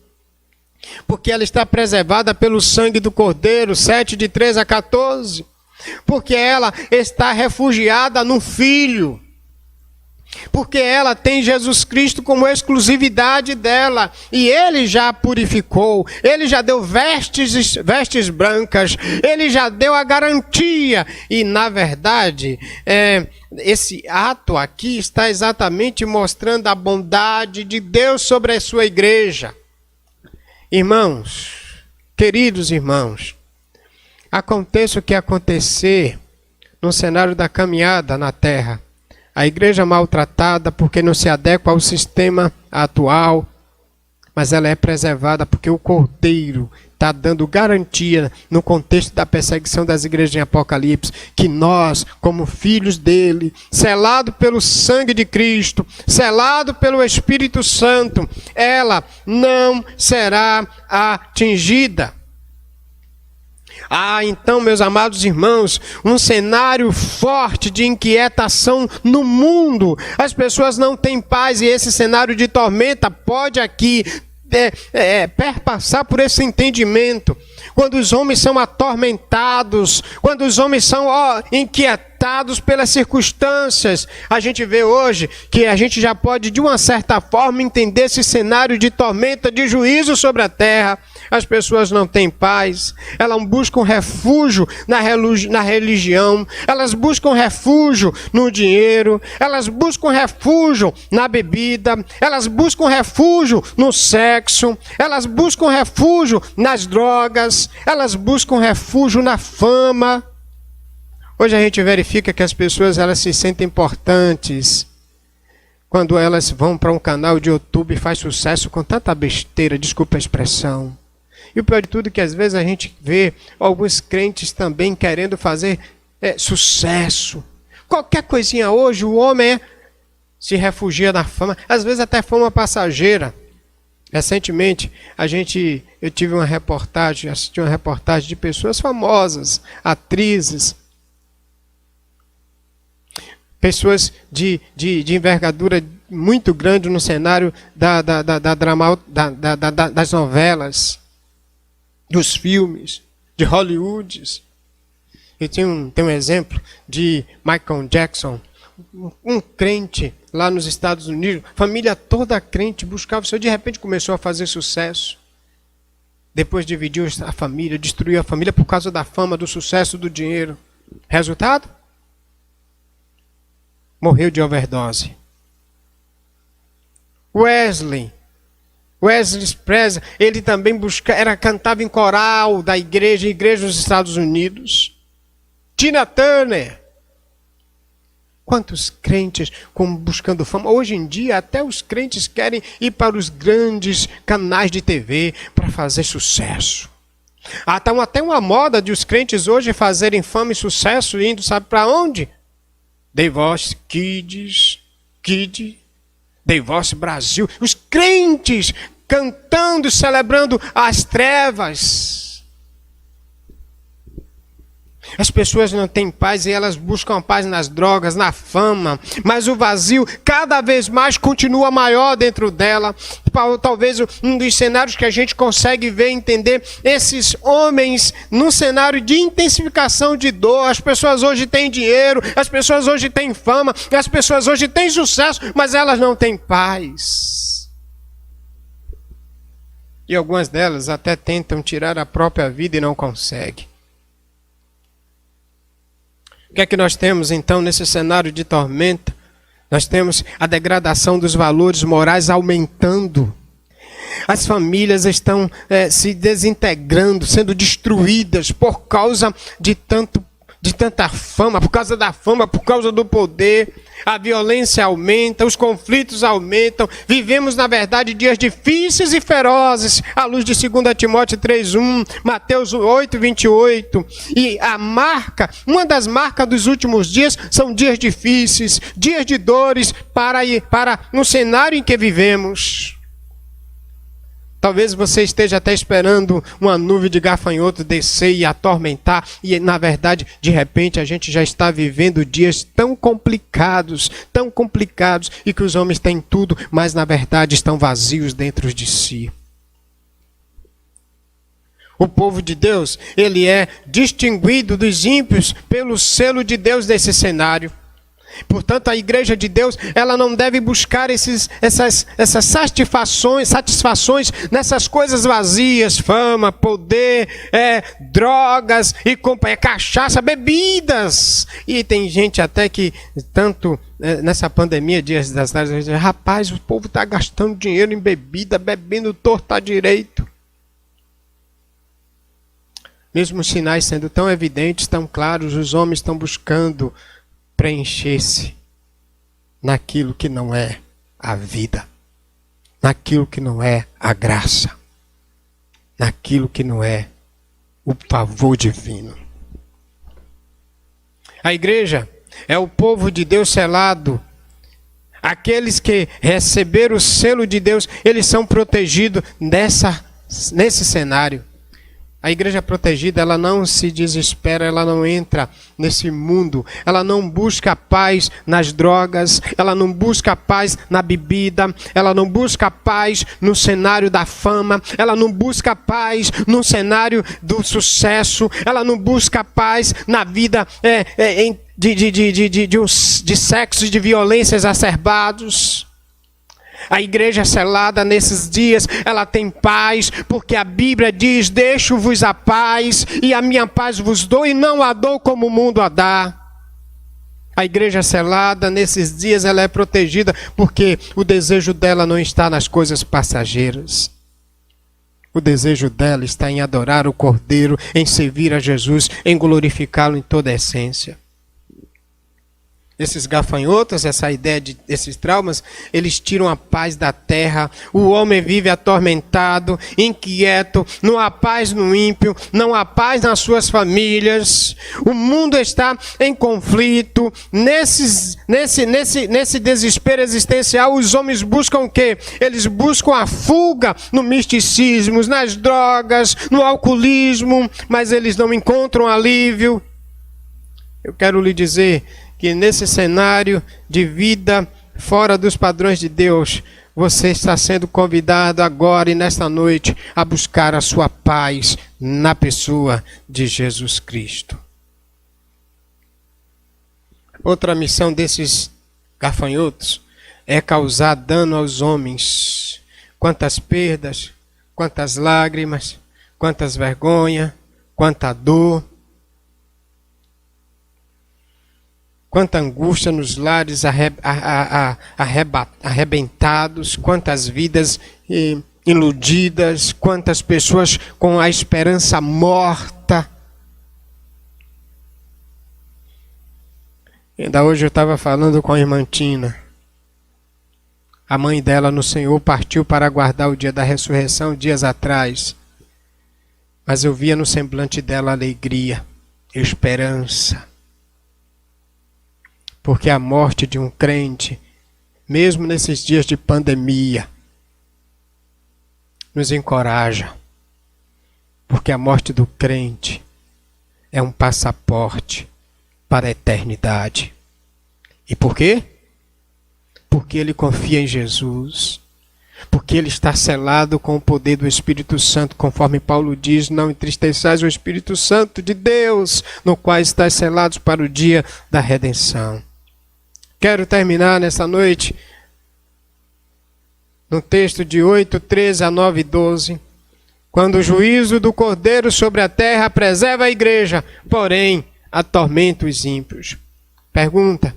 Porque ela está preservada pelo sangue do Cordeiro, 7, de 3 a 14. Porque ela está refugiada no Filho. Porque ela tem Jesus Cristo como exclusividade dela. E Ele já a purificou. Ele já deu vestes brancas. Ele já deu a garantia. E na verdade, esse ato aqui está exatamente mostrando a bondade de Deus sobre a sua igreja. Irmãos, queridos irmãos, aconteça o que acontecer no cenário da caminhada na terra, a igreja maltratada porque não se adequa ao sistema atual, mas ela é preservada porque o Cordeiro está dando garantia no contexto da perseguição das igrejas em Apocalipse, que nós, como filhos dele, selado pelo sangue de Cristo, selado pelo Espírito Santo, ela não será atingida. Então, meus amados irmãos, um cenário forte de inquietação no mundo. As pessoas não têm paz e esse cenário de tormenta pode aqui perpassar por esse entendimento. Quando os homens são atormentados, quando os homens são inquietados pelas circunstâncias, a gente vê hoje que a gente já pode, de uma certa forma, entender esse cenário de tormenta, de juízo sobre a terra. As pessoas não têm paz, elas buscam refúgio na religião, elas buscam refúgio no dinheiro, elas buscam refúgio na bebida, elas buscam refúgio no sexo, elas buscam refúgio nas drogas, elas buscam refúgio na fama. Hoje a gente verifica que as pessoas elas se sentem importantes quando elas vão para um canal de YouTube e faz sucesso com tanta besteira, desculpa a expressão. E o pior de tudo é que às vezes a gente vê alguns crentes também querendo fazer sucesso. Qualquer coisinha hoje, o homem se refugia na fama, às vezes até fama passageira. Recentemente, eu tive uma reportagem, assisti uma reportagem de pessoas famosas, atrizes, pessoas de envergadura muito grande no cenário das novelas, dos filmes, de Hollywood. Eu tenho um exemplo de Michael Jackson, um crente lá nos Estados Unidos, família toda crente, buscava o Senhor, de repente começou a fazer sucesso. Depois dividiu a família, destruiu a família por causa da fama, do sucesso, do dinheiro. Resultado? Morreu de overdose. Wesley Presley, ele também cantava em coral da igreja nos Estados Unidos. Tina Turner. Quantos crentes buscando fama? Hoje em dia, até os crentes querem ir para os grandes canais de TV para fazer sucesso. Então, até uma moda de os crentes hoje fazerem fama e sucesso, indo, sabe para onde? The Voice Kids, The Voice Brasil. Os crentes cantando e celebrando as trevas. As pessoas não têm paz e elas buscam paz nas drogas, na fama. Mas o vazio cada vez mais continua maior dentro dela. Talvez um dos cenários que a gente consegue ver e entender esses homens num cenário de intensificação de dor. As pessoas hoje têm dinheiro, as pessoas hoje têm fama, as pessoas hoje têm sucesso, mas elas não têm paz. E algumas delas até tentam tirar a própria vida e não conseguem. O que é que nós temos então nesse cenário de tormenta? Nós temos a degradação dos valores morais aumentando. As famílias estão se desintegrando, sendo destruídas por causa de tanta fama, por causa da fama, por causa do poder. A violência aumenta, os conflitos aumentam. Vivemos, na verdade, dias difíceis e ferozes, à luz de 2 Timóteo 3:1, Mateus 8:28. E uma das marcas dos últimos dias são dias difíceis, dias de dores no cenário em que vivemos. Talvez você esteja até esperando uma nuvem de gafanhoto descer e atormentar. E, na verdade, de repente, a gente já está vivendo dias tão complicados, e que os homens têm tudo, mas, na verdade, estão vazios dentro de si. O povo de Deus, ele é distinguido dos ímpios pelo selo de Deus nesse cenário. Portanto, a igreja de Deus, ela não deve buscar essas satisfações nessas coisas vazias, fama, poder, drogas, e cachaça, bebidas. E tem gente até que, tanto nessa pandemia, dias das tardes, diz, rapaz, o povo está gastando dinheiro em bebida, bebendo torto à direito. Mesmo os sinais sendo tão evidentes, tão claros, os homens estão buscando preencher-se naquilo que não é a vida, naquilo que não é a graça, naquilo que não é o favor divino. A igreja é o povo de Deus selado. Aqueles que receberam o selo de Deus, eles são protegidos nesse cenário. A igreja protegida, ela não se desespera, ela não entra nesse mundo, ela não busca paz nas drogas, ela não busca paz na bebida, ela não busca paz no cenário da fama, ela não busca paz no cenário do sucesso, ela não busca paz na vida de sexo e de violência exacerbados. A igreja selada nesses dias, ela tem paz, porque a Bíblia diz, deixo-vos a paz, e a minha paz vos dou, e não a dou como o mundo a dá. A igreja selada nesses dias, ela é protegida, porque o desejo dela não está nas coisas passageiras. O desejo dela está em adorar o Cordeiro, em servir a Jesus, em glorificá-lo em toda a essência. Esses gafanhotos, essa ideia desses traumas, eles tiram a paz da terra. O homem vive atormentado, inquieto, não há paz no ímpio, não há paz nas suas famílias. O mundo está em conflito. Nesse desespero existencial, os homens buscam o quê? Eles buscam a fuga no misticismo, nas drogas, no alcoolismo, mas eles não encontram alívio. Eu quero lhe dizer que nesse cenário de vida fora dos padrões de Deus, você está sendo convidado agora e nesta noite a buscar a sua paz na pessoa de Jesus Cristo. Outra missão desses gafanhotos é causar dano aos homens. Quantas perdas, quantas lágrimas, quantas vergonhas, quanta dor, quanta angústia nos lares arrebentados, quantas vidas iludidas, quantas pessoas com a esperança morta. Ainda hoje eu estava falando com a irmã Tina. A mãe dela no Senhor partiu para aguardar o dia da ressurreição dias atrás. Mas eu via no semblante dela alegria, esperança. Porque a morte de um crente, mesmo nesses dias de pandemia, nos encoraja. Porque a morte do crente é um passaporte para a eternidade. E por quê? Porque ele confia em Jesus. Porque ele está selado com o poder do Espírito Santo, conforme Paulo diz, não entristeçais o Espírito Santo de Deus, no qual estáis selados para o dia da redenção. Quero terminar nessa noite no texto de 8:13 a 9:12, quando o juízo do Cordeiro sobre a terra preserva a igreja, porém atormenta os ímpios. Pergunta: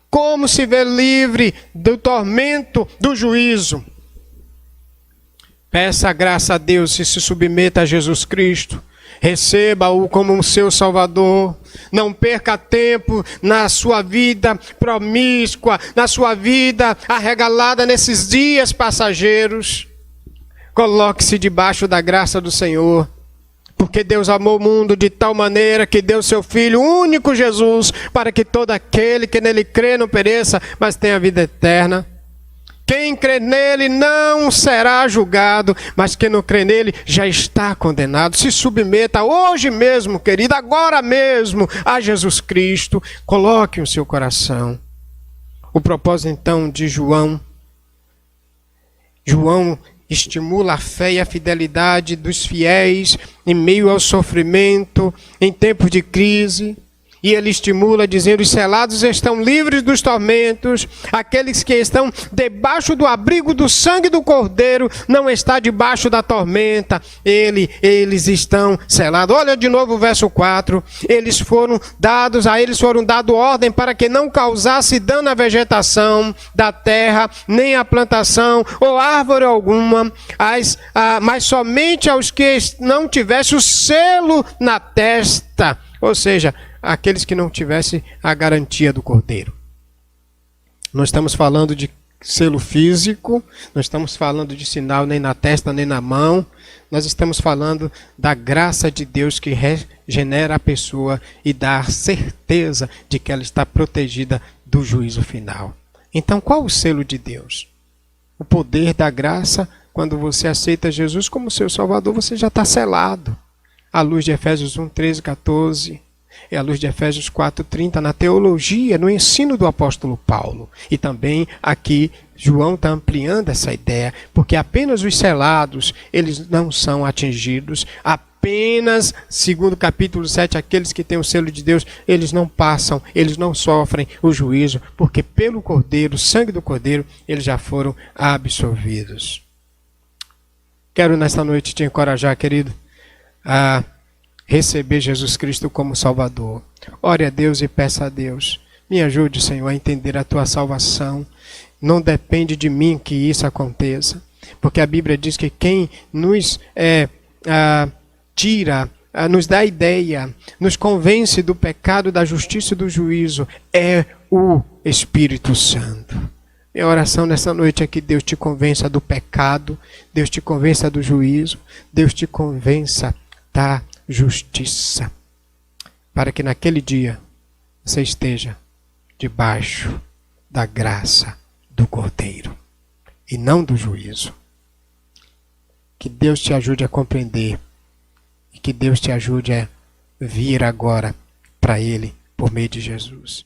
como se vê livre do tormento do juízo? Peça graça a Deus e se submeta a Jesus Cristo. Receba-o como um seu Salvador. Não perca tempo na sua vida promíscua, na sua vida arregalada nesses dias passageiros. Coloque-se debaixo da graça do Senhor. Porque Deus amou o mundo de tal maneira que deu seu Filho, o único Jesus, para que todo aquele que nele crê não pereça, mas tenha vida eterna. Quem crê nele não será julgado, mas quem não crê nele já está condenado. Se submeta hoje mesmo, querido, agora mesmo, a Jesus Cristo. Coloque o seu coração. O propósito então de João estimula a fé e a fidelidade dos fiéis em meio ao sofrimento, em tempos de crise. E ele estimula dizendo: os selados estão livres dos tormentos, aqueles que estão debaixo do abrigo do sangue do Cordeiro não está debaixo da tormenta, eles estão selados. Olha de novo o verso 4, a eles foram dado ordem para que não causasse dano à vegetação da terra, nem à plantação ou árvore alguma, mas somente aos que não tivessem o selo na testa, ou seja, aqueles que não tivessem a garantia do Cordeiro. Não estamos falando de selo físico, não estamos falando de sinal nem na testa nem na mão, nós estamos falando da graça de Deus que regenera a pessoa e dá a certeza de que ela está protegida do juízo final. Então, qual o selo de Deus? O poder da graça. Quando você aceita Jesus como seu Salvador, você já está selado. À luz de Efésios 1, 13, 14... é a luz de Efésios 4:30, na teologia, no ensino do apóstolo Paulo. E também aqui João está ampliando essa ideia, porque apenas os selados, eles não são atingidos. Apenas, segundo o capítulo 7, aqueles que têm o selo de Deus, eles não passam, eles não sofrem o juízo, porque pelo Cordeiro, o sangue do Cordeiro, eles já foram absolvidos. Quero nesta noite te encorajar, querido, a receber Jesus Cristo como Salvador. Ore a Deus e peça a Deus: me ajude, Senhor, a entender a tua salvação. Não depende de mim que isso aconteça, porque a Bíblia diz que quem nos nos dá ideia, nos convence do pecado, da justiça e do juízo, é o Espírito Santo. Minha oração nessa noite é que Deus te convença do pecado, Deus te convença do juízo, Deus te convença da justiça, para que naquele dia você esteja debaixo da graça do Cordeiro e não do juízo. Que Deus te ajude a compreender e que Deus te ajude a vir agora para Ele por meio de Jesus.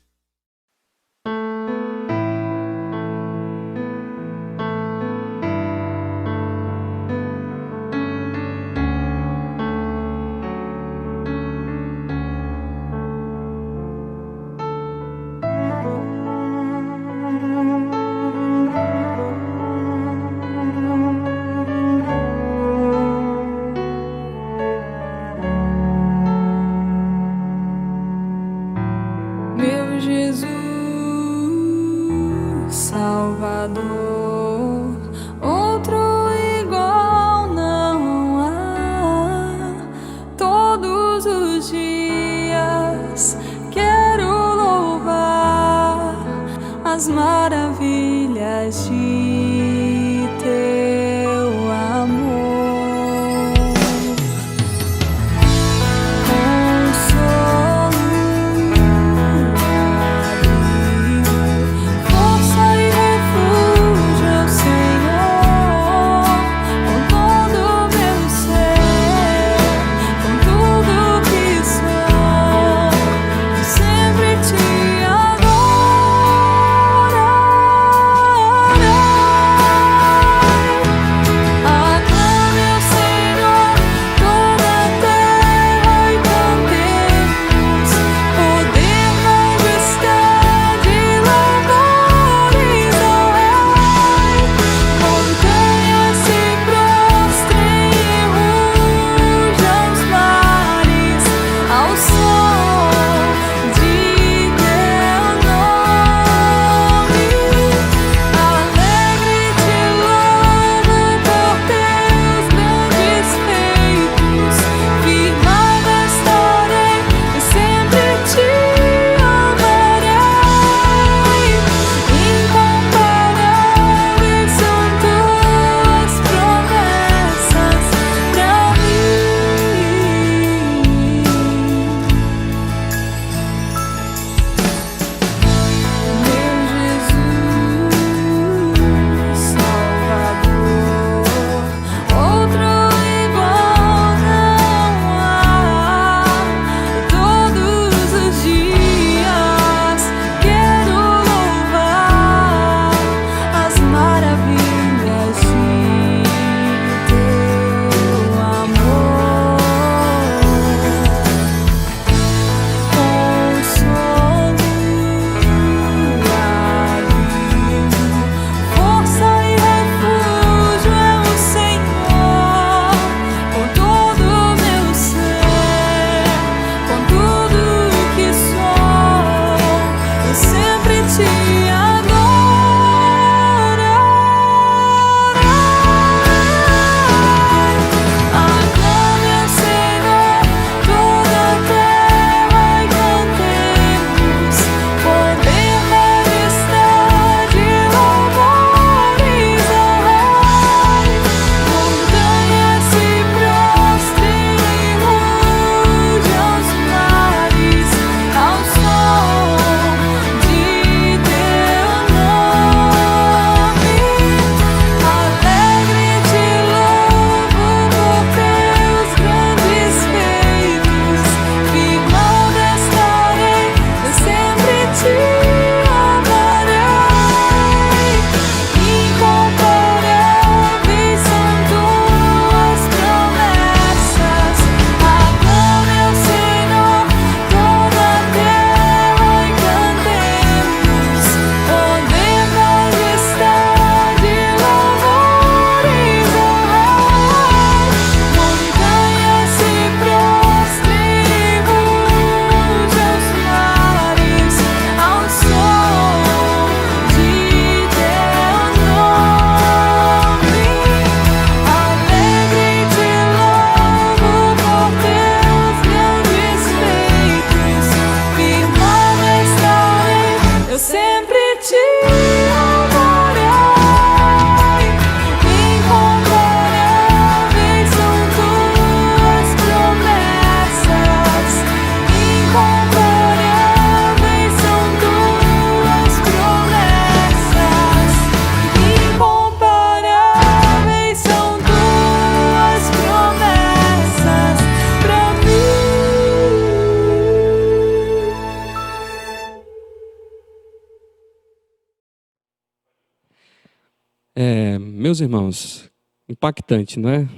Meus irmãos, impactante, não é?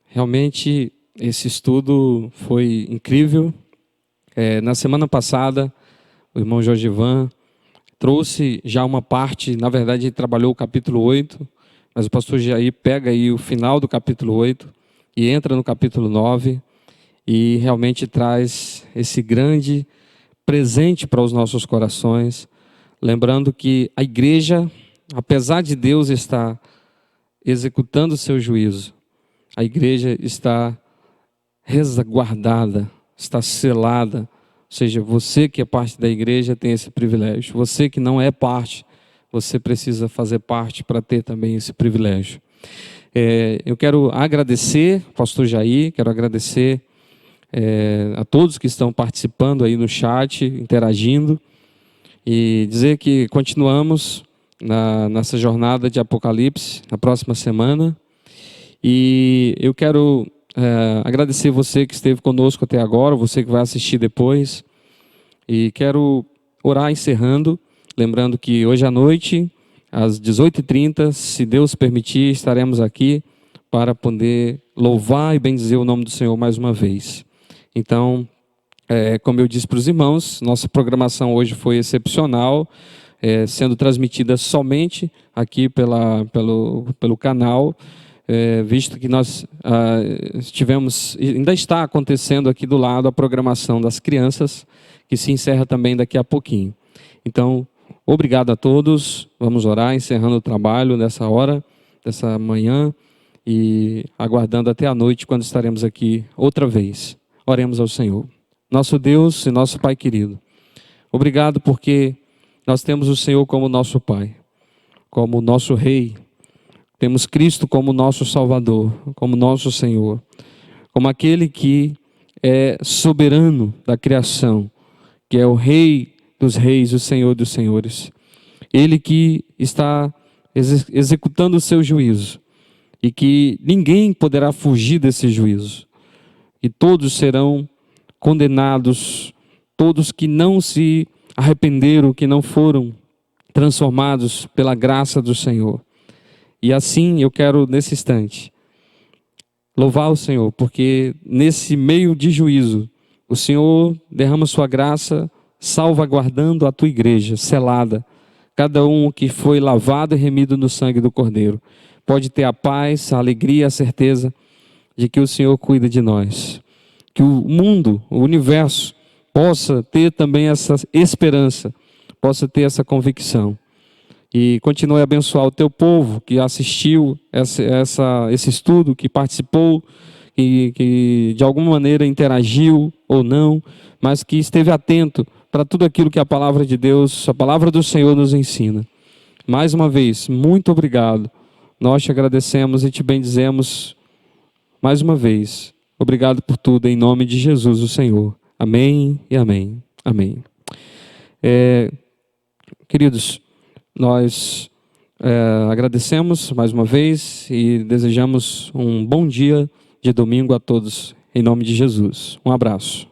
Realmente, esse estudo foi incrível. Na semana passada, o irmão Jorge Ivan trouxe já uma parte, na verdade, ele trabalhou o capítulo 8, mas o pastor Jair pega aí o final do capítulo 8 e entra no capítulo 9 e realmente traz esse grande presente para os nossos corações, lembrando que a igreja, apesar de Deus estar executando o seu juízo, a igreja está resguardada, está selada. Ou seja, você que é parte da igreja tem esse privilégio. Você que não é parte, você precisa fazer parte para ter também esse privilégio. Eu quero agradecer, pastor Jair, quero agradecer a todos que estão participando aí no chat, interagindo, e dizer que continuamos nessa jornada de Apocalipse na próxima semana. E eu quero agradecer você que esteve conosco até agora, você que vai assistir depois. E quero orar encerrando, lembrando que hoje à noite, às 18h30, se Deus permitir, estaremos aqui para poder louvar e bendizer o nome do Senhor mais uma vez. Então, como eu disse para os irmãos, nossa programação hoje foi excepcional, sendo transmitida somente aqui pelo canal, visto que nós ainda está acontecendo aqui do lado a programação das crianças, que se encerra também daqui a pouquinho. Então, obrigado a todos, vamos orar, encerrando o trabalho nessa hora, dessa manhã, e aguardando até a noite, quando estaremos aqui outra vez. Oremos ao Senhor. Nosso Deus e nosso Pai querido, obrigado porque nós temos o Senhor como nosso Pai, como nosso Rei. Temos Cristo como nosso Salvador, como nosso Senhor, como aquele que é soberano da criação, que é o Rei dos reis, o Senhor dos senhores. Ele que está executando o seu juízo e que ninguém poderá fugir desse juízo. E todos serão condenados, todos que não se arrependeram, que não foram transformados pela graça do Senhor. E assim eu quero, nesse instante, louvar o Senhor, porque nesse meio de juízo, o Senhor derrama sua graça, salvaguardando a tua igreja, selada. Cada um que foi lavado e remido no sangue do Cordeiro pode ter a paz, a alegria, a certeza de que o Senhor cuida de nós. Que o mundo, o universo, possa ter também essa esperança, possa ter essa convicção. E continue a abençoar o teu povo que assistiu esse estudo, que participou, que de alguma maneira interagiu ou não, mas que esteve atento para tudo aquilo que a palavra de Deus, a palavra do Senhor nos ensina. Mais uma vez, muito obrigado. Nós te agradecemos e te bendizemos mais uma vez. Obrigado por tudo, em nome de Jesus, o Senhor. Amém e amém. Amém. Queridos, nós agradecemos mais uma vez e desejamos um bom dia de domingo a todos, em nome de Jesus. Um abraço.